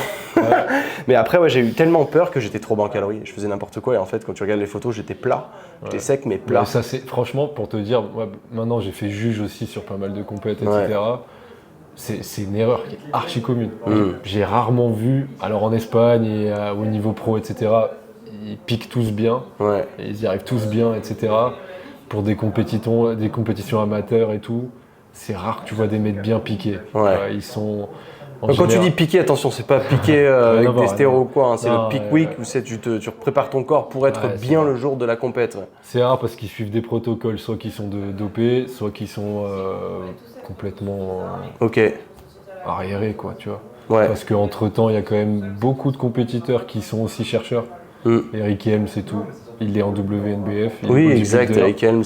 Mais après j'ai eu tellement peur que j'étais trop bas en calories, je faisais n'importe quoi et en fait quand tu regardes les photos j'étais plat, j'étais sec mais plat. Mais ça c'est franchement pour te dire, moi, maintenant j'ai fait juge aussi sur pas mal de compètes, etc. c'est une erreur qui est archi commune. J'ai rarement vu, alors en Espagne et au niveau pro, etc., ils piquent tous bien, et ils y arrivent tous bien, etc. Pour des compétitions amateurs et tout, c'est rare que tu vois des mecs bien piqués. Ils sont... Donc quand tu dis piquer, attention, c'est pas piquer avec des stéroïdes ou quoi, hein, c'est le peak week où tu prépares ton corps pour être bien le jour de la compète. C'est rare parce qu'ils suivent des protocoles, soit qui sont dopés, soit qui sont complètement arriérés, quoi, tu vois. Parce qu'entre temps, il y a quand même beaucoup de compétiteurs qui sont aussi chercheurs. Eric Helms, c'est tout. Il est en WNBF. Oui, exact, Eric Helms,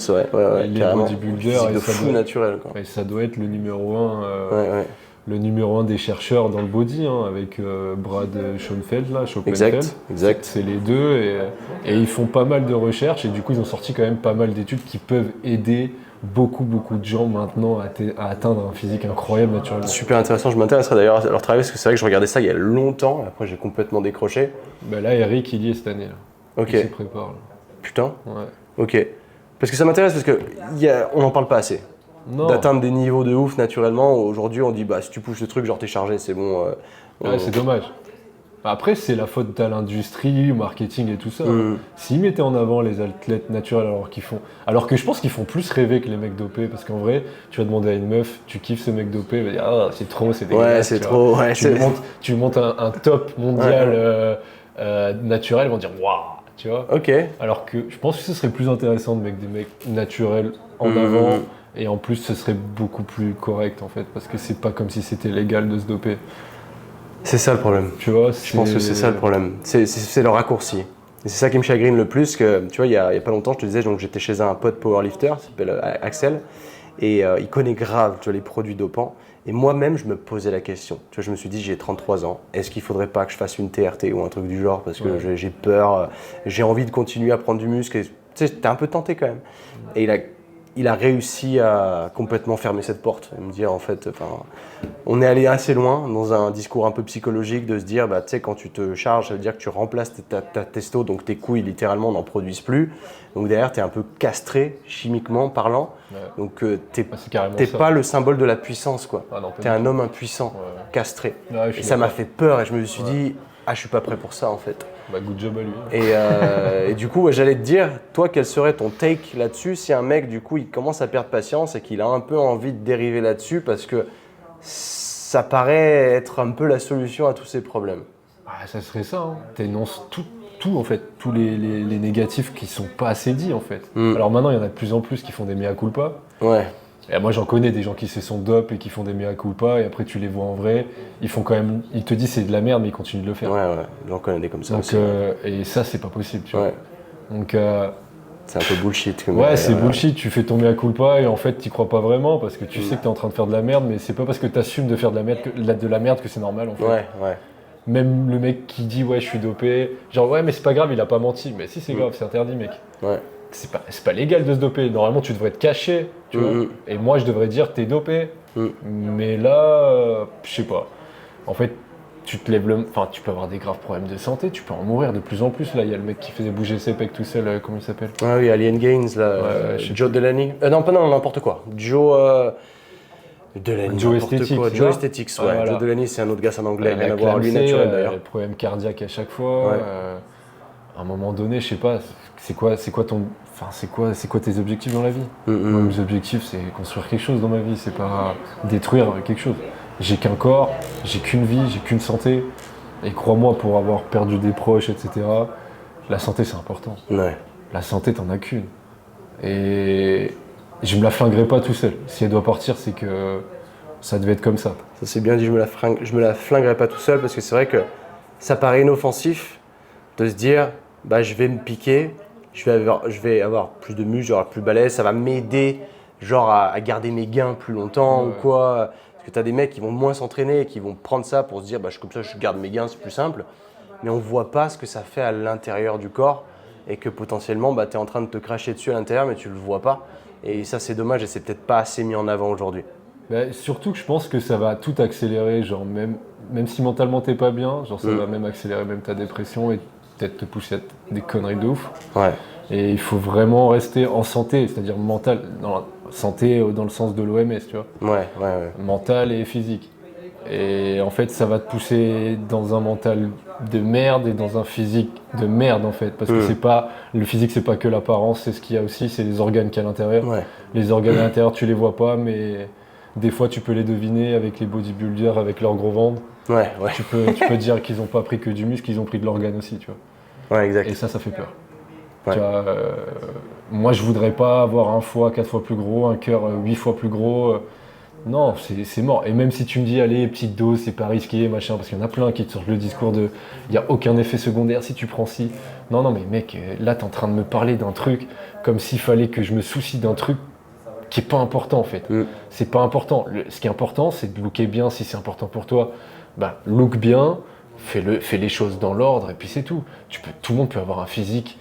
il est bodybuilder. Et fou naturel, quoi. Et ça doit être le numéro 1. Le numéro 1 des chercheurs dans le body, hein, avec Brad Schoenfeld, là, Exact. C'est les deux, et ils font pas mal de recherches, et du coup ils ont sorti quand même pas mal d'études qui peuvent aider beaucoup de gens maintenant à atteindre un physique incroyable naturellement. Super intéressant, je m'intéresserai d'ailleurs à leur travail, parce que c'est vrai que je regardais ça il y a longtemps, et après j'ai complètement décroché. Bah là, Eric, il y est cette année, là. Il se prépare, là. Putain. Ok. Parce que ça m'intéresse, parce que on n'en parle pas assez. D'atteindre des niveaux de ouf naturellement. Aujourd'hui, on dit si tu pousses le truc, genre t'es chargé, c'est bon. C'est dommage. Après, c'est la faute à l'industrie, au marketing et tout ça. S'ils mettaient en avant les athlètes naturels alors que je pense qu'ils font plus rêver que les mecs dopés, parce qu'en vrai, tu vas demander à une meuf, tu kiffes ce mec dopé, elle va dire c'est trop, c'est dégueulasse. Ouais, c'est trop. Tu montes un top mondial naturel, ils vont dire waouh, tu vois. Alors que je pense que ce serait plus intéressant de mettre des mecs naturels en avant. Et en plus, ce serait beaucoup plus correct en fait, parce que c'est pas comme si c'était légal de se doper. C'est ça le problème. Tu vois, je pense que c'est ça le problème. C'est le raccourci. Et c'est ça qui me chagrine le plus. Que, tu vois, il y a pas longtemps, je te disais, donc j'étais chez un pote powerlifter, qui s'appelle Axel, et il connaît grave, tu vois, les produits dopants. Et moi-même, je me posais la question. Tu vois, je me suis dit, j'ai 33 ans, est-ce qu'il faudrait pas que je fasse une TRT ou un truc du genre, parce que j'ai peur, j'ai envie de continuer à prendre du muscle. Et, tu sais, j'étais un peu tenté quand même. Et il a réussi à complètement fermer cette porte et me dire en fait, on est allé assez loin dans un discours un peu psychologique de se dire tu sais, quand tu te charges, ça veut dire que tu remplaces ta testo, donc tes couilles littéralement n'en produisent plus, donc derrière tu es un peu castré chimiquement parlant, donc t'es pas le symbole de la puissance, quoi. T'es un homme impuissant, castré, et ça m'a fait peur et je me suis dit je suis pas prêt pour ça en fait. Good job à lui. Et du coup, j'allais te dire, toi, quel serait ton take là-dessus si un mec, du coup, il commence à perdre patience et qu'il a un peu envie de dériver là-dessus parce que ça paraît être un peu la solution à tous ces problèmes. Ça serait ça, hein. T'énonces tout en fait, tous les négatifs qui sont pas assez dits en fait. Alors maintenant, il y en a de plus en plus qui font des mea culpa. Et moi j'en connais des gens qui se sont dope et qui font des mea culpa, et après tu les vois en vrai, ils te disent c'est de la merde mais ils continuent de le faire. J'en connais des comme ça. Donc, et ça c'est pas possible, tu vois. Donc c'est un peu bullshit. C'est bullshit, tu fais ton mea culpa et en fait t'y crois pas vraiment parce que tu sais que t'es en train de faire de la merde, mais c'est pas parce que t'assumes de faire de la merde que c'est normal en fait. Même le mec qui dit je suis dopé, genre mais c'est pas grave, il a pas menti, mais si c'est grave, c'est interdit mec. C'est pas légal de se doper. Normalement, tu devrais te cacher, tu vois. Et moi, je devrais dire t'es dopé. Mais là, je sais pas. En fait, tu te lèves tu peux avoir des graves problèmes de santé. Tu peux en mourir de plus en plus. Là, il y a le mec qui faisait bouger ses pecs tout seul. Comment il s'appelle ? Ah oui, Alien Gains là. Joe Delaney. Non, n'importe quoi. Joe Delaney. Joe Aesthetics. Joe Aesthetics. Joe Delaney, c'est un autre gars, c'est un anglais. Rien à voir. Lui naturel d'ailleurs. Problème cardiaque à chaque fois. À un moment donné, je sais pas. C'est quoi tes objectifs dans la vie ? Moi, mes objectifs, c'est construire quelque chose dans ma vie, c'est pas détruire quelque chose. J'ai qu'un corps, j'ai qu'une vie, j'ai qu'une santé. Et crois-moi, pour avoir perdu des proches, etc., la santé, c'est important. La santé, t'en as qu'une. Et je me la flinguerai pas tout seul. Si elle doit partir, c'est que ça devait être comme ça. Ça, c'est bien dit, je me la flinguerai pas tout seul, parce que c'est vrai que ça paraît inoffensif de se dire je vais me piquer, je vais avoir plus de muscles, j'aurai plus balèze, ça va m'aider à garder mes gains plus longtemps ou quoi. Parce que tu as des mecs qui vont moins s'entraîner et qui vont prendre ça pour se dire comme ça je garde mes gains, c'est plus simple. Mais on ne voit pas ce que ça fait à l'intérieur du corps et que potentiellement tu es en train de te cracher dessus à l'intérieur mais tu ne le vois pas. Et ça c'est dommage et c'est peut-être pas assez mis en avant aujourd'hui. Surtout que je pense que ça va tout accélérer, même si mentalement t'es pas bien, ça va même accélérer même ta dépression et peut-être te pousser à des conneries de ouf. Et il faut vraiment rester en santé, c'est-à-dire mentale. Santé dans le sens de l'OMS, tu vois. Ouais. Mental et physique. Et en fait, ça va te pousser dans un mental de merde et dans un physique de merde, en fait. Parce que le physique, c'est pas que l'apparence, c'est ce qu'il y a aussi, c'est les organes qu'il y a à l'intérieur. Ouais. Les organes à l'intérieur, tu les vois pas, mais des fois, tu peux les deviner avec les bodybuilders, avec leur gros ventre. Ouais. Tu peux dire qu'ils ont pas pris que du muscle, qu'ils ont pris de l'organe aussi, tu vois. Ouais, exact. Et ça fait peur. Ouais. Tu vois, moi, je voudrais pas avoir un foie 4 fois plus gros, un cœur 8 fois plus gros. Non, c'est mort. Et même si tu me dis, allez, petite dose, c'est pas risqué, machin, parce qu'il y en a plein qui te sortent le discours de il n'y a aucun effet secondaire si tu prends ci. Non, mais mec, là, t'es en train de me parler d'un truc comme s'il fallait que je me soucie d'un truc qui est pas important, en fait. C'est pas important. Ce qui est important, c'est de looker bien si c'est important pour toi. Look bien, fais les choses dans l'ordre, et puis c'est tout. Tout le monde peut avoir un physique.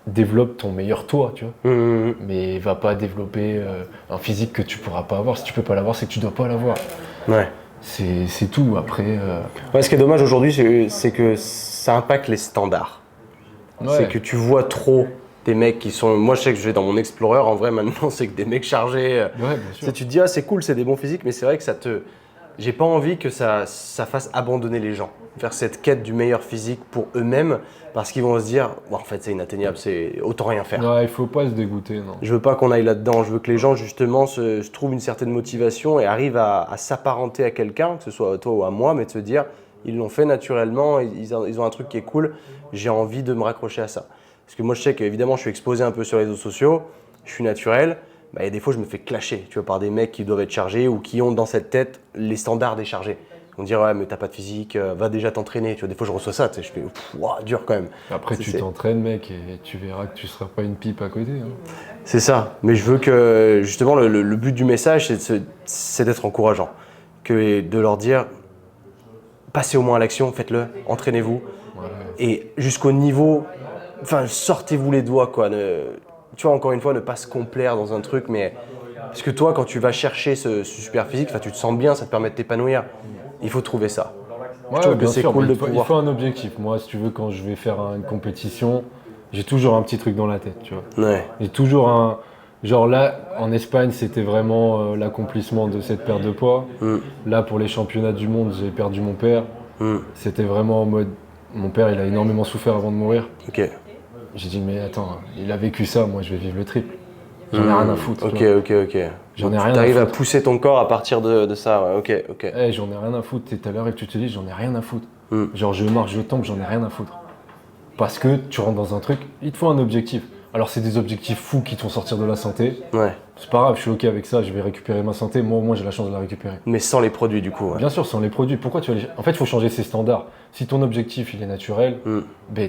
Développe ton meilleur toi, tu vois. Mais va pas développer un physique que tu pourras pas avoir. Si tu peux pas l'avoir, c'est que tu dois pas l'avoir. Ouais. C'est tout. Après. Ouais, ce qui est dommage aujourd'hui, c'est que ça impacte les standards. Ouais. C'est que tu vois trop des mecs qui sont. Moi, je sais que je vais dans mon Explorer. En vrai, maintenant, c'est que des mecs chargés. Ouais, bien sûr. Tu te dis, c'est cool, c'est des bons physiques, mais c'est vrai que j'ai pas envie que ça fasse abandonner les gens vers cette quête du meilleur physique pour eux-mêmes, parce qu'ils vont se dire, en fait, c'est inatteignable, c'est autant rien faire. Ouais, il faut pas se dégoûter, non. Je veux pas qu'on aille là-dedans. Je veux que les gens, justement, se trouvent une certaine motivation et arrivent à s'apparenter à quelqu'un, que ce soit à toi ou à moi, mais de se dire, ils l'ont fait naturellement, ils ont un truc qui est cool, j'ai envie de me raccrocher à ça. Parce que moi, je sais qu'évidemment, je suis exposé un peu sur les réseaux sociaux, je suis naturel. Et des fois, je me fais clasher, tu vois, par des mecs qui doivent être chargés ou qui ont dans cette tête les standards des chargés. On me dit, ouais, mais t'as pas de physique, va déjà t'entraîner. Tu vois, des fois, je reçois ça, tu sais, je fais, dur quand même. Après, tu t'entraînes, mec, et tu verras que tu seras pas une pipe à côté. Hein. C'est ça. Mais je veux que, justement, le but du message, c'est d'être encourageant. Que de leur dire, passez au moins à l'action, faites-le, entraînez-vous. Ouais. Et jusqu'au niveau, sortez-vous les doigts, quoi. Tu vois, encore une fois, ne pas se complaire dans un truc, mais parce que toi, quand tu vas chercher ce super physique, tu te sens bien, ça te permet de t'épanouir. Il faut trouver ça. Ouais, je trouve que c'est cool de pouvoir. Il faut un objectif. Moi, si tu veux, quand je vais faire une compétition, j'ai toujours un petit truc dans la tête, tu vois. Ouais. J'ai toujours un. Genre là, en Espagne, c'était vraiment l'accomplissement de cette perte de poids. Là, pour les championnats du monde, j'ai perdu mon père. C'était vraiment en mode. Mon père, il a énormément souffert avant de mourir. Ok. J'ai dit, mais attends, il a vécu ça, moi je vais vivre le triple. J'en ai rien à foutre. Ok. J'en ai rien à foutre. T'arrives à pousser ton corps à partir de ça, ouais. Ok. Hey, j'en ai rien à foutre. T'es tout à l'heure et que tu te dis, j'en ai rien à foutre. Genre, je marche, je tombe, j'en ai rien à foutre. Parce que tu rentres dans un truc, il te faut un objectif. Alors, c'est des objectifs fous qui te font sortir de la santé. Ouais. C'est pas grave, je suis ok avec ça, je vais récupérer ma santé. Moi, au moins, j'ai la chance de la récupérer. Mais sans les produits, du coup. Ouais. Bien sûr, sans les produits. Pourquoi tu vas les... En fait, il faut changer ses standards. Si ton objectif, il est naturel,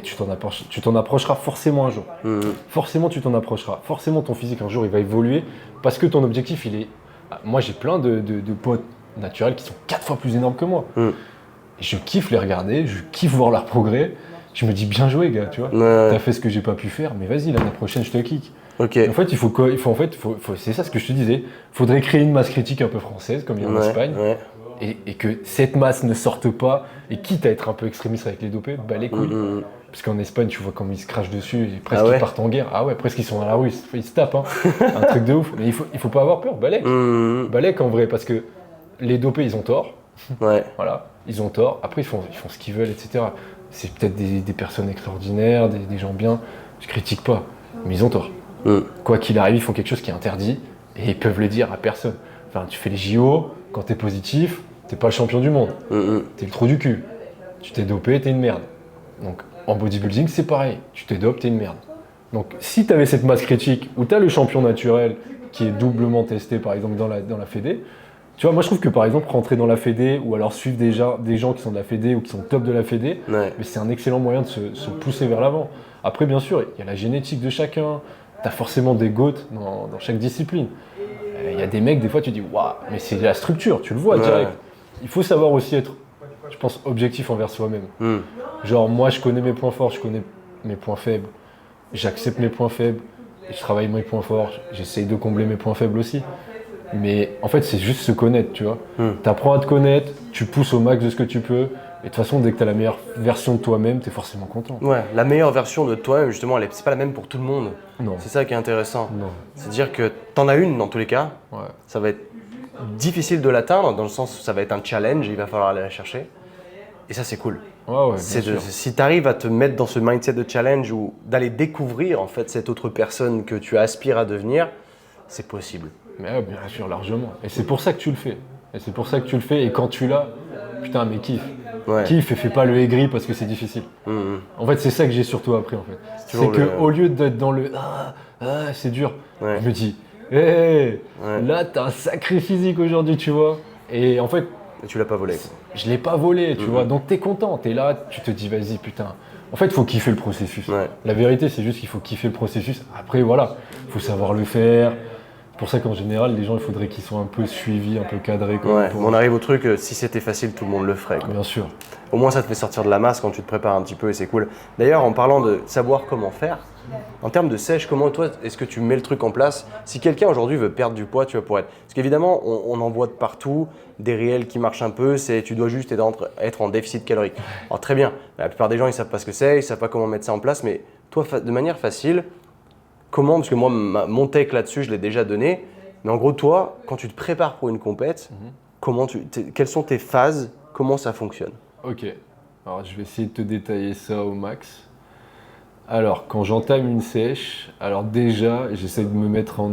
tu t'en approcheras forcément un jour. Forcément, tu t'en approcheras. Forcément, ton physique, un jour, il va évoluer parce que ton objectif, il est... Moi, j'ai plein de potes naturels qui sont 4 fois plus énormes que moi. Je kiffe les regarder, je kiffe voir leur progrès. Je me dis, bien joué, gars, tu vois. T'as fait ce que j'ai pas pu faire, mais vas-y, l'année prochaine, je te kick. Okay. En fait, c'est ça ce que je te disais. Faudrait créer une masse critique un peu française, comme il y a en Espagne, et que cette masse ne sorte pas, et quitte à être un peu extrémiste avec les dopés, les couilles. Parce qu'en Espagne, tu vois comme ils se crachent dessus, et presque ils partent en guerre. Ah ouais, presque ils sont dans la rue, ils se tapent, hein. Un truc de ouf. Mais il faut pas avoir peur, balèque en vrai, parce que les dopés, ils ont tort. Voilà, ils ont tort. Après, ils font ce qu'ils veulent, etc. C'est peut-être des personnes extraordinaires, des gens bien. Je critique pas, mais ils ont tort. Quoi qu'il arrive, ils font quelque chose qui est interdit et ils peuvent le dire à personne. Enfin, tu fais les JO, quand t'es positif, t'es pas le champion du monde. T'es le trou du cul. Tu t'es dopé, t'es une merde. Donc en bodybuilding, c'est pareil. Tu t'es dopé, t'es une merde. Donc si t'avais cette masse critique où t'as le champion naturel qui est doublement testé, par exemple, dans la fédé, tu vois, moi je trouve que par exemple rentrer dans la fédé ou alors suivre des gens qui sont de la fédé ou qui sont top de la fédé, mais c'est un excellent moyen de se pousser vers l'avant. Après, bien sûr, il y a la génétique de chacun. T'as forcément des GOAT dans chaque discipline. Il y a des mecs, des fois, tu dis waouh, mais c'est la structure, tu le vois direct. Il faut savoir aussi être, je pense, objectif envers soi-même. Genre, moi, je connais mes points forts, je connais mes points faibles. J'accepte mes points faibles, je travaille mes points forts, j'essaye de combler mes points faibles aussi. Mais en fait, c'est juste se connaître, tu vois. T'apprends à te connaître, tu pousses au max de ce que tu peux, Et de toute façon, dès que tu as la meilleure version de toi-même, tu es forcément content. Ouais, la meilleure version de toi-même, justement, c'est pas la même pour tout le monde. Non. C'est ça qui est intéressant. Non. C'est-à-dire que t'en as une dans tous les cas, Ouais. ça va être difficile de l'atteindre, dans le sens où ça va être un challenge, il va falloir aller la chercher. Et ça, c'est cool. Ouais, Si tu arrives à te mettre dans ce mindset de challenge ou d'aller découvrir en fait cette autre personne que tu aspires à devenir, c'est possible. Mais ouais, bien sûr, largement. Et c'est pour ça que tu le fais. Et quand tu l'as, putain, mais kiffe. Ouais. Kiffe et fais pas le aigri parce que c'est difficile. En fait, c'est ça que j'ai surtout appris en fait. C'est qu'au lieu d'être dans le c'est dur, Ouais. je me dis, là t'as un sacré physique aujourd'hui, tu vois. Et en fait, Et tu l'as pas volé. je l'ai pas volé, tu vois. Donc t'es content, t'es là, tu te dis, vas-y, putain. En fait, il faut kiffer le processus. Ouais. La vérité, c'est juste qu'il faut kiffer le processus. Après, voilà, il faut savoir le faire. C'est pour ça qu'en général, les gens, il faudrait qu'ils soient un peu suivis, un peu cadrés. Ouais, mais on arrive au truc, si c'était facile, tout le monde le ferait, quoi. Bien sûr. Au moins, ça te fait sortir de la masse quand tu te prépares un petit peu et c'est cool. D'ailleurs, en parlant de savoir comment faire, en termes de sèche, comment toi, est-ce que tu mets le truc en place? Si quelqu'un aujourd'hui veut perdre du poids, tu vois, pour être… Parce qu'évidemment, on en voit de partout, des réels qui marchent un peu, c'est tu dois juste être en déficit calorique. Alors très bien, la plupart des gens, ils savent pas ce que c'est, ils savent pas comment mettre ça en place, mais toi, de manière facile, comment, parce que moi, mon take là-dessus, je l'ai déjà donné, mais en gros, toi, quand tu te prépares pour une compète, quelles sont tes phases, comment ça fonctionne? Ok, alors je vais essayer de te détailler ça au max. Alors, quand j'entame une sèche, alors déjà, j'essaie de me mettre en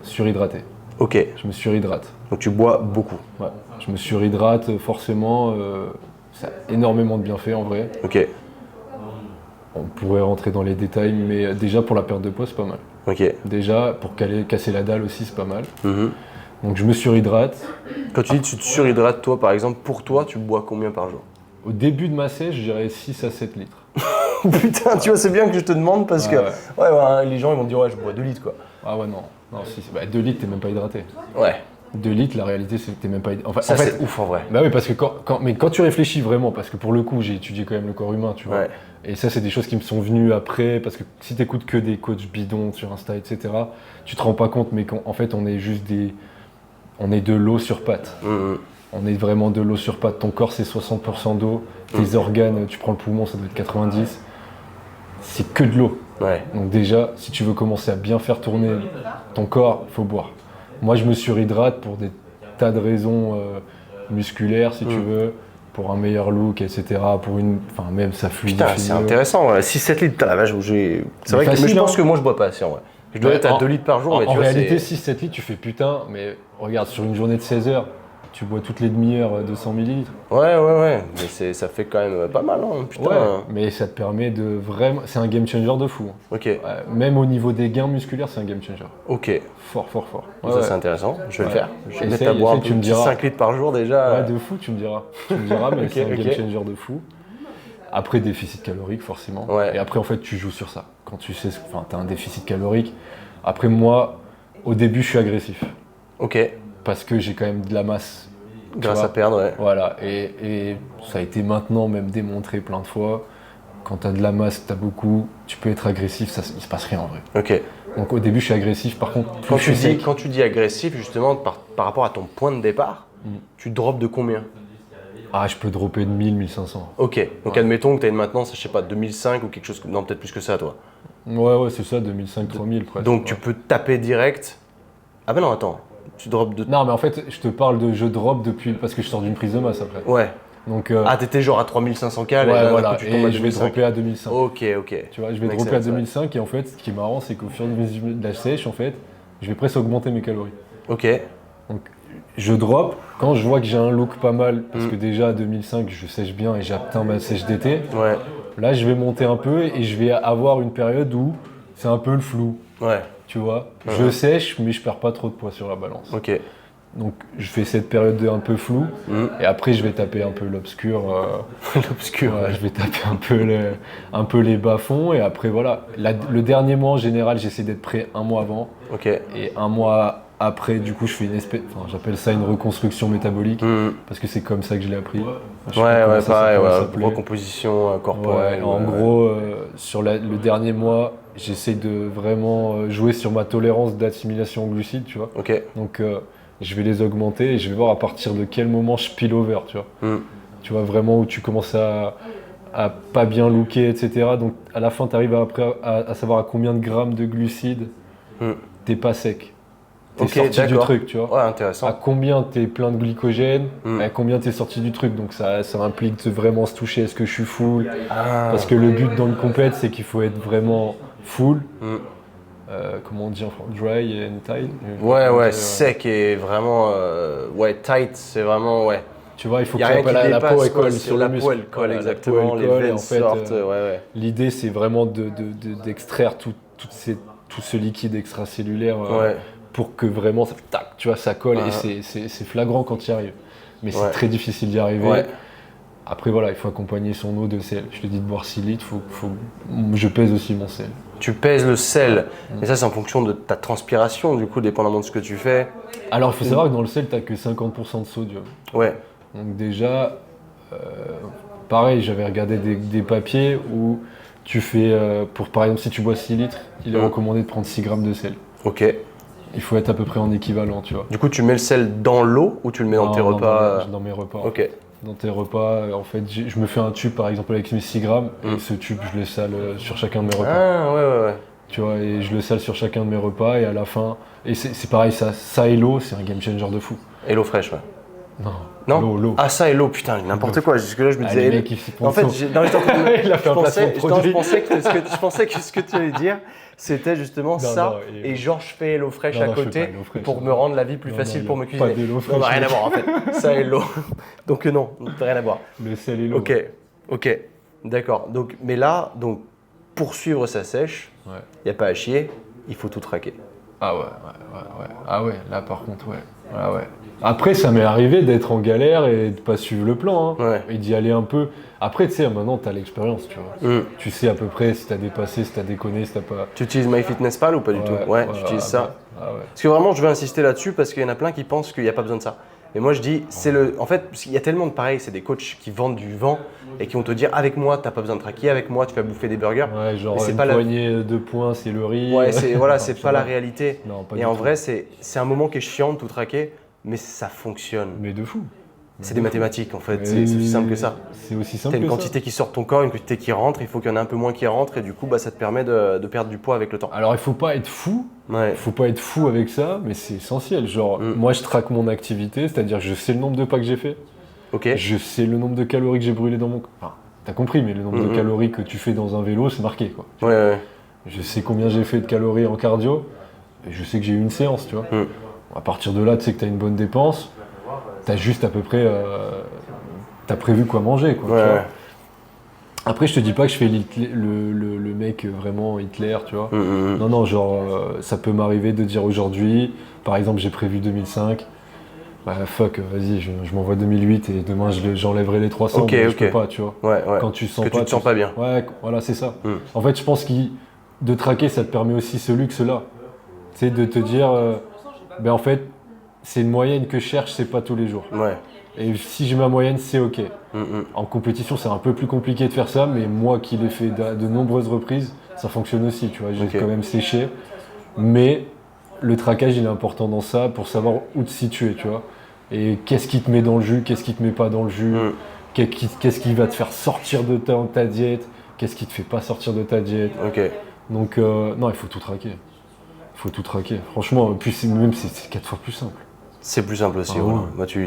surhydraté. Ok, Je me surhydrate. donc tu bois beaucoup. Ouais. Je me surhydrate forcément, ça a énormément de bienfaits en vrai. Ok, On pourrait rentrer dans les détails, mais déjà pour la perte de poids, c'est pas mal. ok. Déjà, pour casser la dalle aussi, c'est pas mal. Mhm. Donc je me surhydrate. Quand tu dis tu te surhydrates, toi, par exemple, pour toi, tu bois combien par jour? Au début de ma sèche, je dirais 6 à 7 litres. Putain, tu vois, c'est bien que je te demande parce que Ouais. les gens ils vont te dire ouais, je bois 2 litres quoi. Ah ouais, non. 2 litres, t'es même pas hydraté. Ouais, 2 litres, la réalité, c'est que t'es même pas hydraté. ça c'est ouf en vrai. Bah oui, parce que quand tu réfléchis vraiment, parce que pour le coup, j'ai étudié quand même le corps humain, tu vois. Ouais. Et ça, c'est des choses qui me sont venues après, parce que si t'écoutes que des coachs bidons sur Insta, etc., tu te rends pas compte, mais en fait, on est juste on est de l'eau sur pattes. Mhm. On est vraiment de l'eau sur pattes. Ton corps, c'est 60% d'eau. Tes organes, tu prends le poumon, ça doit être 90. C'est que de l'eau. Ouais. Donc déjà, si tu veux commencer à bien faire tourner ton corps, il faut boire. Moi, je me surhydrate pour des tas de raisons musculaires, si tu veux, pour un meilleur look, etc. Enfin, même ça fluidifie. Putain, c'est intéressant. Ouais. 6-7 litres, putain, la vache. C'est vrai que facile, mais je pense hein. que moi je bois pas assez en vrai. Je dois être à 2 litres par jour, mais tu en vois, réalité, c'est… 6-7 litres, tu fais putain, mais regarde, sur une journée de 16 heures, tu bois toutes les demi-heures 200 millilitres. Ouais. Mais ça fait quand même pas mal, hein, putain. Ouais, mais ça te permet de vraiment. C'est un game changer de fou. Ok, Ouais, même au niveau des gains musculaires, c'est un game changer. ok. Fort. Ça c'est intéressant, je vais le faire. Je vais me mettre Essaye, à boire un tu me petit diras. 5 litres par jour déjà. Ouais, de fou, tu me diras. Mais Ok, c'est un ok. game changer de fou. Après, déficit calorique, forcément. Ouais. Et après, en fait, tu joues sur ça. Quand tu sais, t'as un déficit calorique. Après, moi, au début, je suis agressif. Ok, Parce que j'ai quand même de la masse. tu grâce vois. à perdre, ouais. Voilà, et ça a été maintenant même démontré plein de fois. Quand tu as de la masse, tu as beaucoup, tu peux être agressif, il se passe rien en vrai. Ok. Donc au début, je suis agressif, par contre, plus je suis sec. Quand tu dis agressif, justement, par rapport à ton point de départ, tu drops de combien? Ah, je peux dropper de 1000, 1500. Ok, donc admettons que tu as une maintenance, je sais pas, 2005 ou quelque chose, non peut-être plus que ça toi. Ouais, c'est ça, 2005, 3000 presque. Donc ouais. tu peux taper direct. Ah ben non, attends, tu drops de… Non, mais en fait, je te parle de je drop depuis, parce que je sors d'une prise de masse après. Ouais. Donc, Ah t'étais genre à 3500 K, ouais, là, voilà, coup, tu tombes à et je vais 2005. dropper à 2005. Ok. Tu vois, je vais Make dropper à sense, ouais. 2005, et en fait, ce qui est marrant, c'est qu'au fur et à mesure de la sèche, en fait, je vais presque augmenter mes calories. Ok, Donc, je drop quand je vois que j'ai un look pas mal, parce que déjà à 2005, je sèche bien et j'atteins ma sèche d'été. ouais, Là, je vais monter un peu et je vais avoir une période où c'est un peu le flou, ouais, tu vois. Je sèche, mais je perds pas trop de poids sur la balance. ok. Donc, je fais cette période un peu floue et après, je vais taper un peu l'obscur. L'obscur. Ouais, je vais taper un peu les bas-fonds et après, voilà. Le dernier mois, en général, j'essaie d'être prêt un mois avant Ok. et un mois après, du coup, je fais j'appelle ça une reconstruction métabolique parce que c'est comme ça que je l'ai appris. Je sais pas comment Pareil, comment ça ouais. s'appelait. Recomposition corporelle. Ouais, en gros, sur le dernier mois, j'essaie de vraiment jouer sur ma tolérance d'assimilation aux glucides, tu vois. Ok. Donc, je vais les augmenter et je vais voir à partir de quel moment je spill over, tu vois. Tu vois, vraiment où tu commences à pas bien looker, etc. Donc à la fin, tu arrives à savoir à combien de grammes de glucides t'es pas sec. T'es sorti du truc, tu vois. Ouais, intéressant. À combien t'es plein de glycogène, à combien t'es sorti du truc. Donc ça implique de vraiment se toucher, est-ce que je suis full. Parce que le but dans une compète, c'est qu'il faut être vraiment full. Comment on dit en français? Dry and tight. Ouais, sec et vraiment. Tight, c'est vraiment. Ouais. Tu vois, il faut que la peau elle colle sur la le muscle. peau, elle colle, exactement. La peau, elle les colle, veines en fait, sortent. L'idée, c'est vraiment d'extraire tout ce liquide extracellulaire pour que vraiment ça colle. Et c'est flagrant quand tu y arrives. Mais c'est très difficile d'y arriver. Ouais. Après, voilà, il faut accompagner son eau de sel. Je te dis de boire 6 litres, je pèse aussi mon sel. Tu pèses le sel, et ça, c'est en fonction de ta transpiration, du coup, dépendamment de ce que tu fais. Alors, il faut savoir que dans le sel, tu n'as que 50% de sodium. Ouais. Donc, déjà, pareil, j'avais regardé des papiers où tu fais, par exemple, si tu bois 6 litres, il est recommandé de prendre 6 grammes de sel. Ok. Il faut être à peu près en équivalent, tu vois. Du coup, tu mets le sel dans l'eau ou tu le mets dans tes repas? Dans mes repas. Ok. Dans tes repas, en fait, je me fais un tube par exemple avec mes 6 grammes et ce tube, je le sale sur chacun de mes repas. Ah, ouais. Tu vois, et je le sale sur chacun de mes repas et à la fin, et c'est pareil, ça et l'eau, c'est un game changer de fou. Et l'eau fraîche, ouais. Non. L'eau. Ah, ça et l'eau, putain, n'importe quoi. Jusque-là, je me disais. Les mecs, en fait, il a fait un placement de produit. Je pensais que ce que tu allais dire, c'était justement et genre, je fais l'eau fraîche à côté pour me rendre la vie plus facile pour me cuisiner. Pas de l'eau fraîche. Non, rien à voir en fait. Ça et l'eau. Donc, non, rien à voir. Le sel et l'eau. Ok. D'accord. Donc, mais là, pour suivre sa sèche, il n'y a pas à chier, il faut tout traquer. Ah ouais. Ah ouais, là par contre, ouais. Ah ouais. Après, ça m'est arrivé d'être en galère et de pas suivre le plan, et d'y aller un peu. Après, tu sais, maintenant, tu as l'expérience, tu vois. Tu sais à peu près si tu as dépassé, si tu as déconné, si tu pas... Tu utilises MyFitnessPal ou pas du tout? Ouais, tu utilises ça. Parce que vraiment, je veux insister là-dessus parce qu'il y en a plein qui pensent qu'il n'y a pas besoin de ça. Et moi, je dis, en fait, il y a tellement de pareil, c'est des coachs qui vendent du vent et qui vont te dire, avec moi, tu n'as pas besoin de traquer, avec moi, tu vas bouffer des burgers. Ouais, genre une poignée de points, c'est le riz. Ouais, c'est pas la réalité. Non, pas et en vrai, c'est un moment qui est chiant de tout traquer, mais ça fonctionne. Mais de fou. C'est des mathématiques en fait, c'est aussi simple que ça. C'est aussi simple que ça. T'as une quantité qui sort de ton corps, une quantité qui rentre, il faut qu'il y en ait un peu moins qui rentre et du coup ça te permet de perdre du poids avec le temps. Alors il faut pas être fou, faut pas être fou avec ça, mais c'est essentiel. Genre moi je traque mon activité, c'est-à-dire je sais le nombre de pas que j'ai fait, je sais le nombre de calories que j'ai brûlé dans mon corps. Enfin, t'as compris, mais le nombre de calories que tu fais dans un vélo c'est marqué quoi. Je sais combien j'ai fait de calories en cardio, et je sais que j'ai eu une séance, tu vois. À partir de là tu sais que t'as une bonne dépense. T'as juste à peu près, t'as prévu quoi manger, quoi. Tu vois. Après, je te dis pas que je fais le mec vraiment Hitler, tu vois. Non, genre, ça peut m'arriver de dire aujourd'hui, par exemple, j'ai prévu 2005, vas-y, je m'envoie 2008 et demain j'enlèverai les 300, mais je peux pas, tu vois. Quand tu te sens pas bien. Ouais, voilà, c'est ça. En fait, je pense que de traquer, ça te permet aussi ce luxe-là. Tu sais, de te dire, en fait, c'est une moyenne que je cherche, c'est pas tous les jours. Et si j'ai ma moyenne, c'est ok. En compétition, c'est un peu plus compliqué de faire ça, mais moi qui l'ai fait de nombreuses reprises, ça fonctionne aussi, tu vois. J'ai quand même séché. Mais le traquage, il est important dans ça pour savoir où te situer, tu vois. Et qu'est-ce qui te met dans le jus, qu'est-ce qui te met pas dans le jus, qu'est-ce qui va te faire sortir de ta diète, qu'est-ce qui te fait pas sortir de ta diète. Donc, non, il faut tout traquer. Il faut tout traquer. Franchement, puis c'est 4 fois plus simple. C'est plus simple aussi.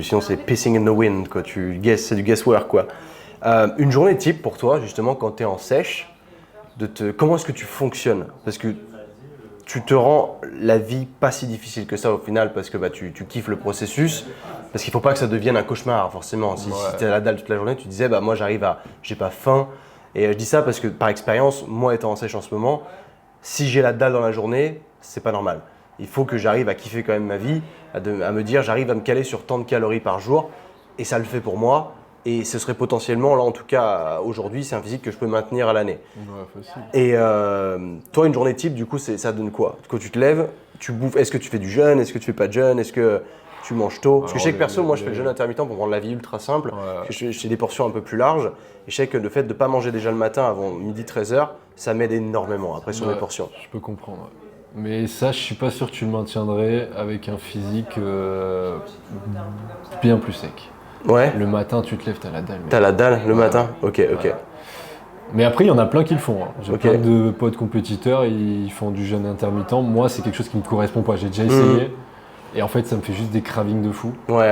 Sinon, c'est pissing in the wind, quoi. C'est du guesswork, quoi. Une journée type pour toi, justement, quand tu es en sèche, comment est-ce que tu fonctionnes? Parce que tu te rends la vie pas si difficile que ça au final, parce que tu kiffes le processus. Parce qu'il ne faut pas que ça devienne un cauchemar, forcément. Si tu as la dalle toute la journée, tu disais, moi, j'ai pas faim. Et je dis ça parce que, par expérience, moi étant en sèche en ce moment, si j'ai la dalle dans la journée, c'est pas normal. Il faut que j'arrive à kiffer quand même ma vie, à me dire j'arrive à me caler sur tant de calories par jour et ça le fait pour moi. Et ce serait potentiellement, là en tout cas aujourd'hui, c'est un physique que je peux maintenir à l'année. Et toi, une journée type, du coup, ça donne quoi? Quand tu te lèves, tu bouffes, est-ce que tu fais du jeûne? Est-ce que tu fais pas de jeûne? Est-ce que tu manges tôt? Parce que je sais que perso, moi je fais le jeûne intermittent pour rendre la vie ultra simple. Je fais des portions un peu plus larges. Et je sais que le fait de ne pas manger déjà le matin avant midi 13h, ça m'aide énormément après sur mes portions. Je peux comprendre. Mais ça, je suis pas sûr que tu le maintiendrais avec un physique bien plus sec. Ouais. Le matin, tu te lèves, t'as la dalle. T'as la dalle le matin? Ok. Mais après, il y en a plein qui le font. Hein. J'ai Ok. plein de potes compétiteurs, ils font du jeûne intermittent. Moi, c'est quelque chose qui me correspond pas. J'ai déjà essayé. Et en fait, ça me fait juste des cravings de fou. Ouais.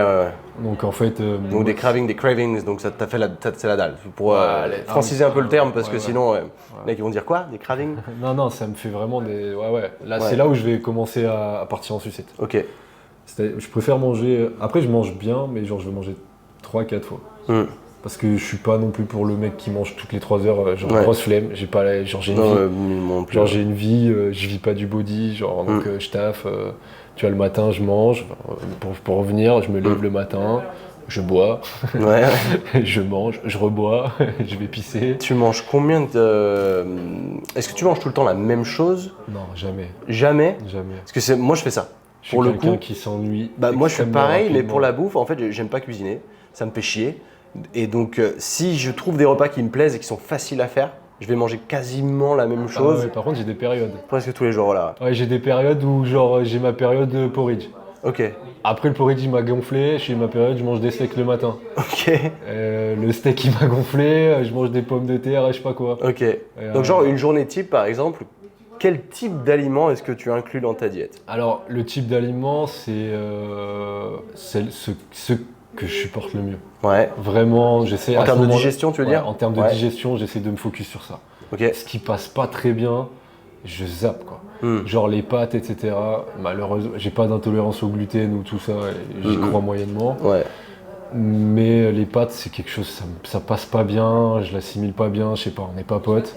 Donc en fait. Donc des cravings, donc ça t'a fait c'est la dalle. Pour franciser un peu le terme, parce que sinon, les mecs ils vont dire quoi? Des cravings? Non, ça me fait vraiment des. Ouais. Là, c'est là où je vais commencer à partir en sucette. Ok. Je préfère manger. Après, je mange bien, mais genre, je vais manger 3-4 fois. Parce que je suis pas non plus pour le mec qui mange toutes les 3 heures, genre grosse flemme. J'ai pas, genre j'ai une vie. Genre j'ai une vie, je vis pas du body, genre donc je taffe. Tu vois, le matin, je mange. Pour revenir, je me lève le matin, je bois, je mange, je rebois, je vais pisser. Tu manges combien de. Est-ce que tu manges tout le temps la même chose? Non, jamais. Jamais? Jamais. Parce que moi je fais ça. Je suis quelqu'un qui s'ennuie. Moi je suis pareil, mais rapidement. pour la bouffe, en fait, j'aime pas cuisiner. Ça me fait chier. Et donc, si je trouve des repas qui me plaisent et qui sont faciles à faire, je vais manger quasiment la même chose. Ouais, par contre, j'ai des périodes. Presque tous les jours, voilà. Ouais, j'ai des périodes où genre j'ai ma période de porridge. Ok. Après le porridge il m'a gonflé, j'ai ma période je mange des steaks le matin. Ok. Le steak il m'a gonflé, je mange des pommes de terre et je sais pas quoi. Ok. Donc genre une journée type par exemple, quel type d'aliment est-ce que tu inclus dans ta diète? Alors le type d'aliment c'est ce que je supporte le mieux. Ouais. Vraiment j'essaie. En termes de digestion tu veux dire? En termes de digestion j'essaie de me focus sur ça. Ok. Ce qui passe pas très bien, je zappe quoi. Genre les pâtes, etc. Malheureusement, j'ai pas d'intolérance au gluten ou tout ça, et j'y crois moyennement. Ouais. Mais les pâtes, c'est quelque chose, ça passe pas bien, je l'assimile pas bien, je sais pas, on n'est pas potes.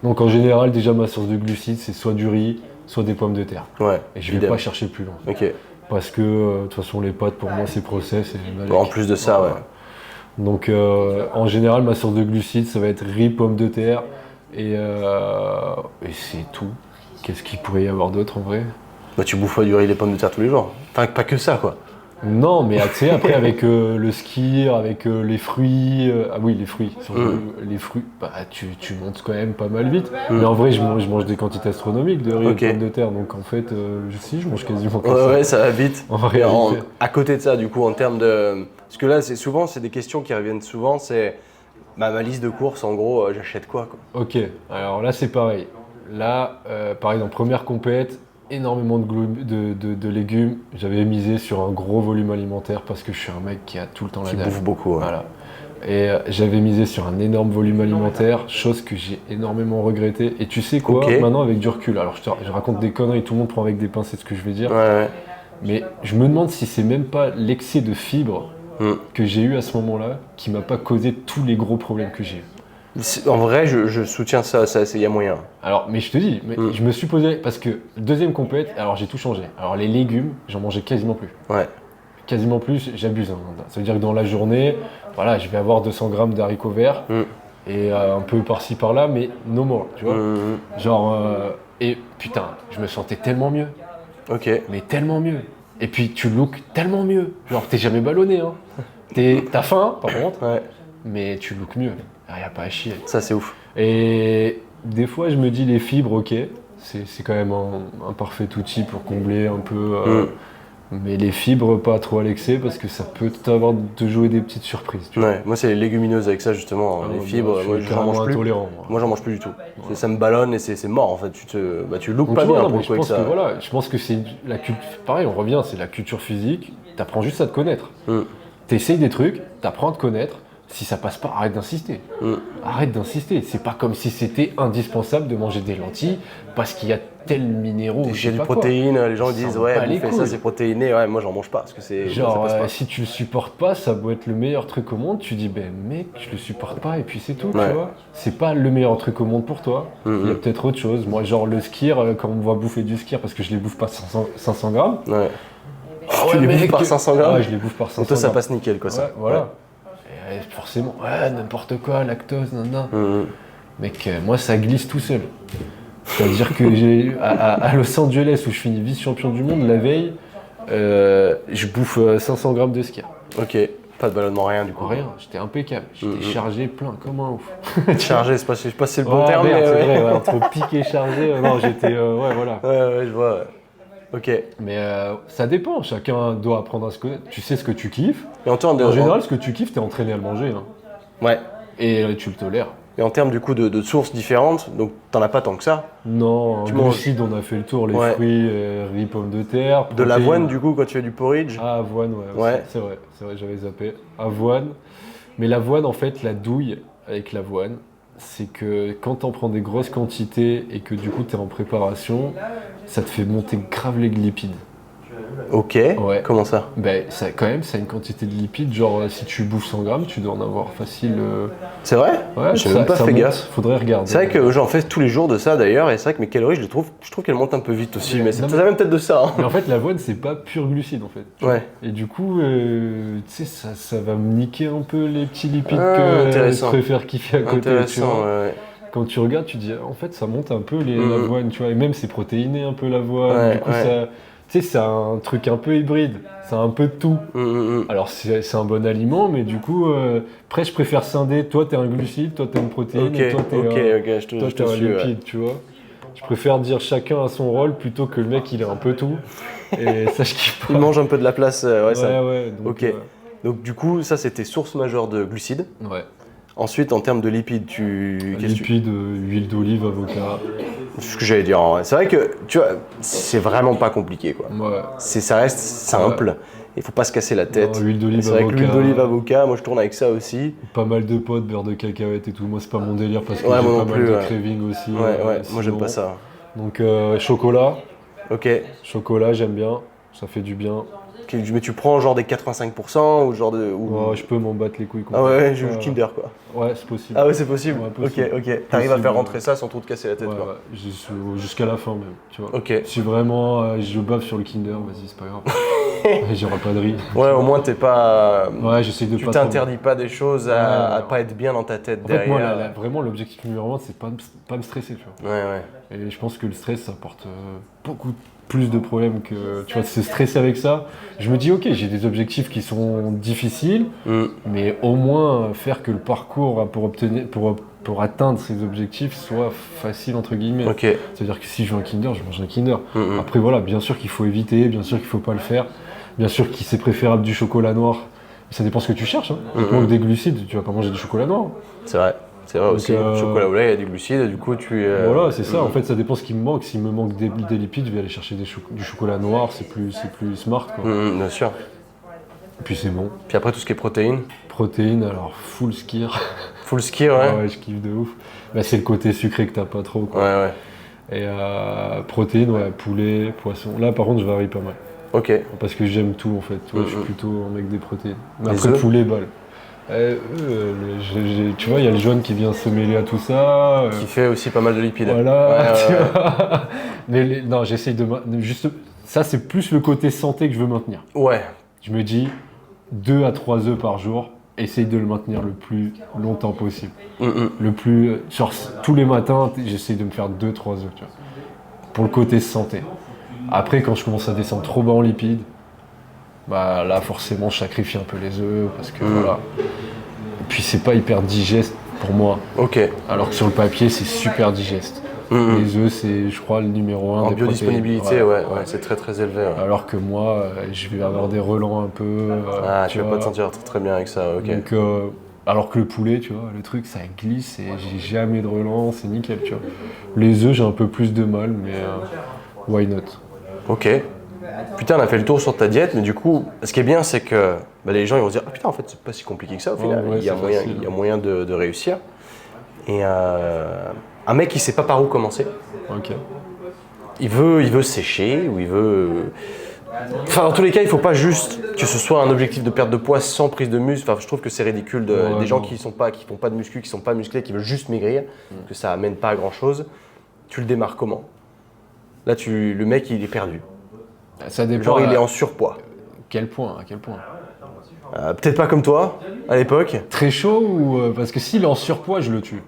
Donc en général, déjà ma source de glucides, c'est soit du riz, soit des pommes de terre. Ouais. Et je vais pas chercher plus loin. Ok. Parce que de toute façon, les pâtes, pour moi, c'est process. En plus de ça, ouais. Donc en général, ma source de glucides, ça va être riz, pommes de terre, et c'est tout. Qu'est-ce qu'il pourrait y avoir d'autre en vrai? Bah tu bouffes du riz et des pommes de terre tous les jours. Enfin, pas que ça quoi. Non, mais tu sais, après avec le skier, avec les fruits, ah oui, les fruits, les fruits, bah tu montes quand même pas mal vite. Mais en vrai, je mange des quantités astronomiques de riz et de pommes de terre, donc en fait, je mange quasiment comme ça. Ouais, ça va vite. En réalité. À côté de ça, du coup, en termes de... Parce que là, c'est des questions qui reviennent souvent, c'est ma liste de courses, en gros, j'achète quoi? Ok, alors là, c'est pareil. Là, par exemple, première compète, énormément de légumes. J'avais misé sur un gros volume alimentaire parce que je suis un mec qui a tout le temps la dalle. Qui bouffe beaucoup. Ouais. Voilà. Et j'avais misé sur un énorme volume alimentaire, chose que j'ai énormément regretté. Et tu sais quoi, maintenant avec du recul, alors je raconte des conneries, tout le monde prend avec des pincettes ce que je vais dire. Ouais. Mais je me demande si c'est même pas l'excès de fibres que j'ai eu à ce moment-là qui m'a pas causé tous les gros problèmes que j'ai eu. En vrai, je soutiens ça, il y a moyen. Alors, mais je te dis, je me suis posé, parce que deuxième compète, alors j'ai tout changé. Alors les légumes, j'en mangeais quasiment plus. Ouais. Quasiment plus, j'abuse. Hein. Ça veut dire que dans la journée, voilà, je vais avoir 200 grammes d'haricots verts et un peu par-ci par-là, mais no more, tu vois. Genre, et putain, je me sentais tellement mieux. Ok. Mais tellement mieux. Et puis tu look tellement mieux. Genre, t'es jamais ballonné, hein. T'as faim, par contre, mais tu look mieux. Il n'y a pas à chier. Ça, c'est ouf. Et des fois, je me dis les fibres, ok, c'est quand même un parfait outil pour combler un peu. Mais les fibres, pas trop à l'excès parce que ça peut te jouer des petites surprises. Tu vois. Ouais, moi, c'est les légumineuses avec ça, justement. Les fibres, moi, j'en mange plus. Moi, j'en mange plus du tout. Ouais. Ça me ballonne et c'est mort, en fait. Tu lookes pas bien pour quoi que ça. Je pense que c'est la culture. Pareil, on revient, c'est la culture physique. T'apprends juste à te connaître. T'essayes des trucs, t'apprends à te connaître. Si ça passe pas, arrête d'insister. Arrête d'insister. C'est pas comme si c'était indispensable de manger des lentilles parce qu'il y a tel minéraux. Il y a du protéine, les gens disent ouais, bouffer ça c'est protéiné. Ouais, moi j'en mange pas parce que c'est. Genre, si tu le supportes pas, ça doit être le meilleur truc au monde. Tu dis, ben mec, je le supporte pas et puis c'est tout, tu vois. C'est pas le meilleur truc au monde pour toi. Il y a peut-être autre chose. Moi, genre le skier, quand on me voit bouffer du skier parce que je les bouffe pas 500 grammes. Ouais. Tu les bouffes par 500 grammes? Ouais, je les bouffe par 500 grammes. Et toi, ça passe nickel quoi, ça. Voilà. Forcément, n'importe quoi, lactose, Mec, moi ça glisse tout seul. C'est-à-dire que j'ai à Los Angeles où je finis vice-champion du monde, la veille, je bouffe 500 grammes de skier. Ok, pas de ballonnement, rien du coup. Rien, j'étais impeccable, j'étais chargé plein comme un ouf. Chargé, c'est pas si c'est le bon terme, merde, mais c'est vrai, entre pique et chargé, non j'étais, voilà. Ouais, je vois. Ok. Mais ça dépend, chacun doit apprendre à se connaître. Tu sais ce que tu kiffes. Et En général, ce que tu kiffes, t'es entraîné à le manger. Hein. Ouais. Et tu le tolères. Et en termes du coup de sources différentes, donc t'en as pas tant que ça. Non, Tu glucides, on a fait le tour, les fruits, riz, pommes de terre. De l'avoine du coup quand tu fais du porridge. Ah, avoine, ouais. C'est vrai, j'avais zappé. Avoine. Mais l'avoine, en fait, la douille avec l'avoine, c'est que quand t'en prends des grosses quantités et que du coup t'es en préparation, ça te fait monter grave les lipides. Ok, ouais. Comment ça? Ben, ça a une quantité de lipides, genre si tu bouffes 100 grammes, tu dois en avoir facile. C'est vrai? Ouais, j'ai même pas fait gaffe. Faudrait regarder. C'est vrai que j'en fais tous les jours de ça d'ailleurs, et c'est vrai que mes calories, je trouve qu'elles montent un peu vite aussi, mais ça vient peut-être de ça. Hein. Mais en fait, l'avoine, c'est pas pur glucide en fait. Ouais. Et du coup, tu sais, ça va me niquer un peu les petits lipides que je préfère kiffer à côté. Tu vois. Ouais. Quand tu regardes, tu dis, en fait, ça monte un peu l'avoine, tu vois, et même c'est protéiné un peu l'avoine. Du coup, ça. Tu sais, c'est un truc un peu hybride, c'est un peu de tout. Alors, c'est un bon aliment, mais du coup, après, je préfère scinder. Toi, t'es un glucide, toi, t'es une protéine, et toi, t'es un lipide, tu vois. Je préfère dire chacun a son rôle plutôt que le mec, il est un peu tout. Et ça, je kiffe pas. Il mange un peu de la place, ça. Ouais. Donc, donc, du coup, ça, c'était source majeure de glucides. Ouais. Ensuite, en termes de lipides, huile d'olive, avocat. C'est ce que j'allais dire. C'est vrai que, tu vois, c'est vraiment pas compliqué, quoi. Ouais. Ça reste simple. Il faut pas se casser la tête. Non, huile d'olive, c'est vrai que l'huile d'olive, avocat, moi je tourne avec ça aussi. Pas mal de potes, beurre de cacahuète et tout. Moi, c'est pas mon délire parce que j'ai pas mal de craving aussi. Ouais, moi j'aime pas ça. Donc, chocolat. Ok. Chocolat, j'aime bien. Ça fait du bien. Mais tu prends genre des 85% ou genre de. Ouais, je peux m'en battre les couilles. Ah ouais, je joue Kinder quoi. Ouais, c'est possible. Ah ouais, c'est possible. Ouais, possible. Ok. T'arrives à faire rentrer ça sans trop te casser la tête quoi. Ouais, jusqu'à la fin même, tu vois. Ok. Si vraiment je bave sur le Kinder, vas-y, c'est pas grave. J'aurai pas de riz. Ouais, au moins t'es pas. Ouais, j'essaie de tu pas. Tu t'interdis pas des choses à pas être bien dans ta tête derrière. En fait, moi, vraiment, l'objectif numéro 1, c'est pas me stresser, tu vois. Ouais. Et je pense que le stress, ça apporte beaucoup plus de problèmes que, tu vois, se stresser avec ça. Je me dis, ok, j'ai des objectifs qui sont difficiles, mais au moins faire que le parcours pour atteindre ces objectifs soit facile, entre guillemets. Okay. C'est-à-dire que si je veux un Kinder, je mange un Kinder. Après, voilà, bien sûr qu'il faut éviter, bien sûr qu'il faut pas le faire, bien sûr qu'il c'est préférable du chocolat noir. Ça dépend ce que tu cherches. Hein. Il te manque des glucides, tu vas pas manger du chocolat noir. C'est vrai. C'est vrai aussi, chocolat au lait, il y a des glucides, du coup tu... Voilà, c'est ça, en fait ça dépend ce qui me manque. S'il me manque des lipides, je vais aller chercher du chocolat noir, c'est plus smart quoi. Bien sûr. Et puis c'est bon. Puis après tout ce qui est protéines. Protéines, alors full skyr. Full skyr, ouais. Ouais, je kiffe de ouf. Bah, c'est le côté sucré que t'as pas trop quoi. Ouais. Et protéines, ouais, poulet, poisson. Là par contre je varie pas mal. Ok. Parce que j'aime tout en fait, je suis plutôt un mec des protéines. Mais après poulet, balle. Tu vois, il y a le jaune qui vient se mêler à tout ça. Qui fait aussi pas mal de lipides. Voilà. Mais non, j'essaye de... Juste, ça, c'est plus le côté santé que je veux maintenir. Ouais. Je me dis, 2 à 3 œufs par jour, essaye de le maintenir le plus longtemps possible. Le plus... Genre, tous les matins, j'essaye de me faire 2-3 œufs, tu vois. Pour le côté santé. Après, quand je commence à descendre trop bas en lipides, bah là forcément je sacrifie un peu les œufs parce que voilà. Et puis c'est pas hyper digeste pour moi. Ok. Alors que sur le papier c'est super digeste. Les œufs c'est je crois le numéro 1 en des biodisponibilité, ouais, c'est très très élevé. Ouais. Alors que moi je vais avoir des relents un peu. Tu vas pas te sentir très bien avec ça, ok. Donc alors que le poulet, tu vois, le truc ça glisse et j'ai jamais de relents, c'est nickel, tu vois. Les œufs j'ai un peu plus de mal, mais why not. Ok. Putain, on a fait le tour sur ta diète, mais du coup, ce qui est bien, c'est que les gens ils vont se dire ah putain, en fait, c'est pas si compliqué que ça au final. Ouais, il y a moyen de réussir. Et un mec qui sait pas par où commencer. Ok. Il veut sécher ou il veut. Enfin, dans tous les cas, il faut pas juste que ce soit un objectif de perte de poids sans prise de muscle. Enfin, je trouve que c'est ridicule des gens qui font pas de muscu, qui sont pas musclés, qui veulent juste maigrir, que ça amène pas à grand chose. Tu le démarres comment? Là, le mec, il est perdu. Ça dépend. Genre, il est en surpoids. À quel point? Peut-être pas comme toi, à l'époque. Très chaud ou... parce que s'il est en surpoids, je le tue.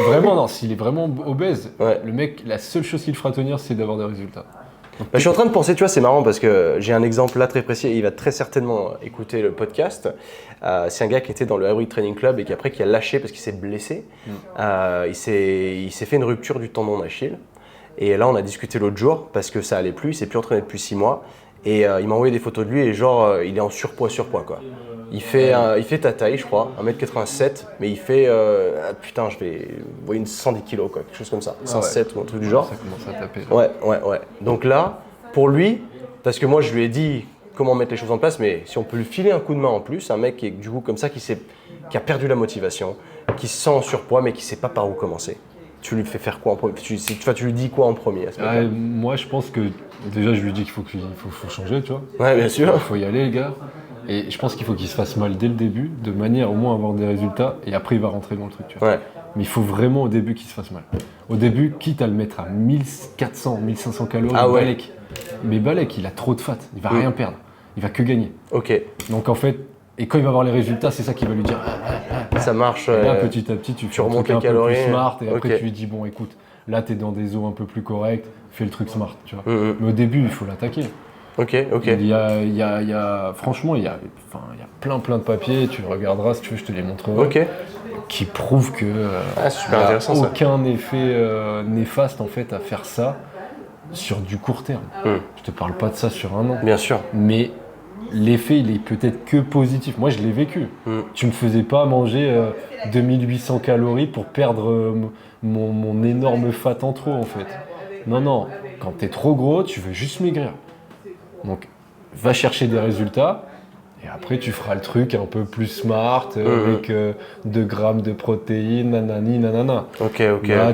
Vraiment, non. S'il est vraiment obèse, le mec, la seule chose qui le fera tenir, c'est d'avoir des résultats. Je suis en train de penser, tu vois, c'est marrant parce que j'ai un exemple là très précis et il va très certainement écouter le podcast. C'est un gars qui était dans le Hybrid Training Club et qui a lâché parce qu'il s'est blessé. Il s'est fait une rupture du tendon d'Achille. Et là, on a discuté l'autre jour parce que ça allait plus, il s'est plus entraîné depuis 6 mois. Et il m'a envoyé des photos de lui et genre, il est en surpoids quoi. Il fait ta taille, je crois, 1m87, mais il fait, vous voyez, 110 kg, quoi, quelque chose comme ça, 107 ou un truc du genre. Ça commence à taper. Ouais. Donc là, pour lui, parce que moi je lui ai dit comment mettre les choses en place, mais si on peut lui filer un coup de main en plus, un mec qui est du coup comme ça, qui a perdu la motivation, qui se sent en surpoids, mais qui ne sait pas par où commencer. Tu lui fais faire quoi en premier? Tu lui dis quoi en premier à ce moment-là? Moi, je pense que déjà, je lui dis qu'il faut changer, tu vois. Ouais, bien sûr. Il faut y aller, les gars. Et je pense qu'il faut qu'il se fasse mal dès le début, de manière au moins à avoir des résultats, et après il va rentrer dans le truc, tu vois. Ouais. Mais il faut vraiment au début qu'il se fasse mal. Au début, quitte à le mettre à 1400, 1500 calories, Balek. Mais Balek, il a trop de fat, il va rien perdre, il va que gagner. Ok. Donc en fait, et quand il va avoir les résultats, c'est ça qui va lui dire. Ça marche. Là, petit à petit, tu fais remontes un les calories. peu plus smart, et après tu lui dis, bon écoute, là t'es dans des eaux un peu plus correctes, fais le truc smart, tu vois. Mais au début, il faut l'attaquer. Ok. Franchement, il y a plein de papiers, tu regarderas si tu veux, je te les montrerai, qui prouvent que super intéressant, ça. aucun effet néfaste en fait à faire ça sur du court terme. Je te parle pas de ça sur un an. Bien sûr. Mais l'effet, il est peut-être que positif. Moi, je l'ai vécu. Tu me faisais pas manger 2800 calories pour perdre mon énorme fat en trop en fait. Non, quand t'es trop gros, tu veux juste maigrir. Donc, va chercher des résultats et après, tu feras le truc un peu plus smart avec 2 grammes de protéines, nanana. Là,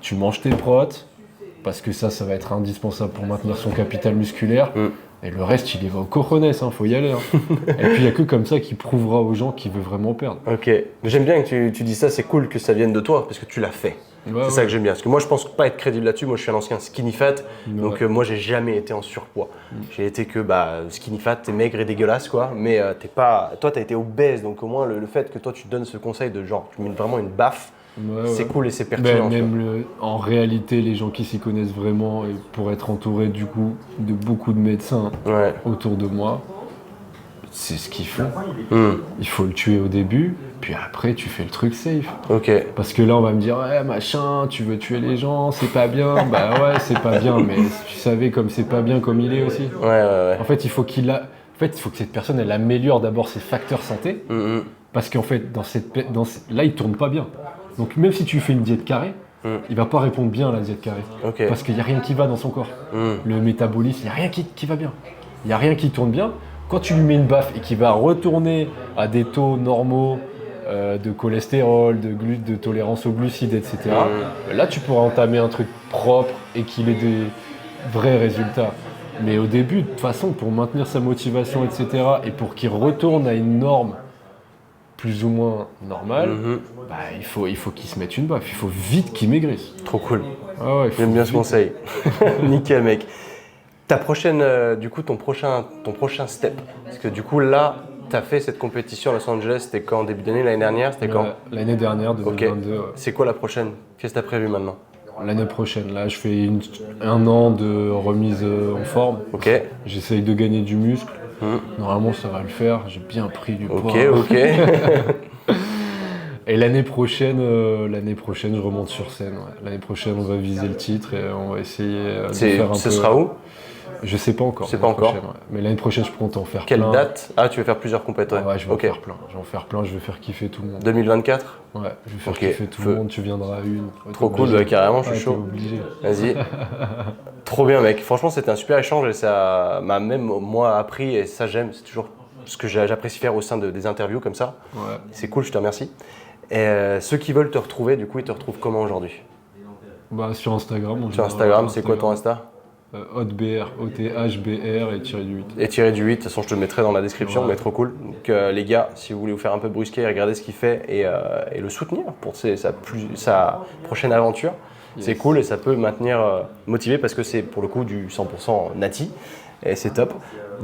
tu manges tes protes parce que ça va être indispensable pour maintenir son capital musculaire. Et le reste, il y va au cojones, faut y aller. Et puis, il n'y a que comme ça qu'il prouvera aux gens qu'il veut vraiment perdre. Ok. J'aime bien que tu dis ça, c'est cool que ça vienne de toi parce que tu l'as fait. C'est ça que j'aime bien. Parce que moi, je pense pas être crédible là-dessus. Moi, je suis un ancien skinny fat. Donc, moi, j'ai jamais été en surpoids. J'ai été que skinny fat, t'es maigre et dégueulasse, quoi. Mais toi, t'as été obèse. Donc, au moins, le fait que toi, tu donnes ce conseil de genre, tu mets vraiment une baffe, c'est cool et c'est pertinent. En réalité, les gens qui s'y connaissent vraiment, et pour être entouré du coup de beaucoup de médecins autour de moi, c'est ce qu'ils font. Il faut le tuer au début, puis après tu fais le truc safe. Parce que là on va me dire machin, tu veux tuer les gens, c'est pas bien. C'est pas bien, mais tu savais comme c'est pas bien comme il est aussi. En fait, il faut que cette personne elle améliore d'abord ses facteurs santé, parce qu'en fait là il tourne pas bien. Donc même si tu fais une diète carrée, il va pas répondre bien à la diète carrée. Parce qu'il y a rien qui va dans son corps. Le métabolisme, il y a rien qui va bien. Il y a rien qui tourne bien. Quand tu lui mets une baffe et qu'il va retourner à des taux normaux de cholestérol, de tolérance aux glucides, etc., là tu pourras entamer un truc propre et qu'il ait des vrais résultats. Mais au début, de toute façon, pour maintenir sa motivation, etc., et pour qu'il retourne à une norme plus ou moins normale, il faut qu'il se mette une baffe. Il faut vite qu'il maigrisse. Trop cool. J'aime bien ce conseil. Nickel, mec. Ta prochaine, ton prochain step, parce que du coup là, tu as fait cette compétition à Los Angeles, c'était quand, début d'année, l'année dernière, c'était quand? L'année dernière, 2022. C'est quoi la prochaine? Qu'est-ce que tu as prévu maintenant? L'année prochaine, là je fais un an de remise en forme. J'essaye de gagner du muscle. Normalement ça va le faire, j'ai bien pris du poids. Et l'année prochaine, je remonte sur scène. L'année prochaine, on va viser le titre et on va essayer de faire un peu... Ce sera où? Je sais pas encore. Mais l'année prochaine, je compte en faire plein. Quelle date? Tu veux faire plusieurs compétitions? Ouais, je vais en faire plein. Je vais faire kiffer tout le monde. 2024? Ouais, je vais faire kiffer tout le monde. Tu viendras à une. Trop cool, carrément, je suis chaud. Obligé. Vas-y. Trop bien, mec. Franchement, c'était un super échange et ça m'a même moi appris et ça j'aime. C'est toujours ce que j'apprécie faire au sein des interviews comme ça. C'est cool, je te remercie. Et ceux qui veulent te retrouver, du coup, ils te retrouvent comment aujourd'hui? Sur Instagram. Sur Instagram, c'est quoi ton Insta? Othbr, OTHBR et tiré du 8. Et tiré du 8, de toute façon je te le mettrai dans la description, mais trop cool. Donc les gars, si vous voulez vous faire un peu brusquer, regardez ce qu'il fait et le soutenir pour sa prochaine aventure. C'est cool et ça peut maintenir motivé parce que c'est pour le coup du 100% nati et c'est top.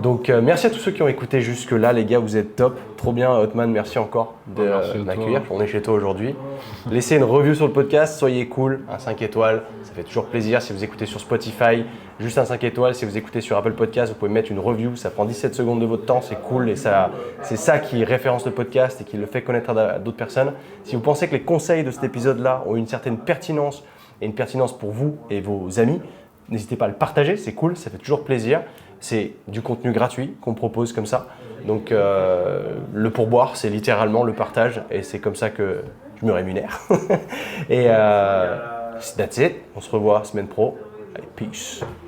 Donc merci à tous ceux qui ont écouté jusque là les gars, vous êtes top. Trop bien Othman, merci encore de m'accueillir. On est chez toi aujourd'hui. Laissez une review sur le podcast, soyez cool, un 5 étoiles, ça fait toujours plaisir. Si vous écoutez sur Spotify, juste un 5 étoiles. Si vous écoutez sur Apple Podcast, vous pouvez mettre une review, ça prend 17 secondes de votre temps, c'est cool et c'est ça qui référence le podcast et qui le fait connaître à d'autres personnes. Si vous pensez que les conseils de cet épisode-là ont une certaine pertinence et une pertinence pour vous et vos amis, n'hésitez pas à le partager, c'est cool, ça fait toujours plaisir. C'est du contenu gratuit qu'on propose comme ça. Donc le pourboire, c'est littéralement le partage et c'est comme ça que je me rémunère. Et that's it, on se revoit semaine pro. Allez, peace.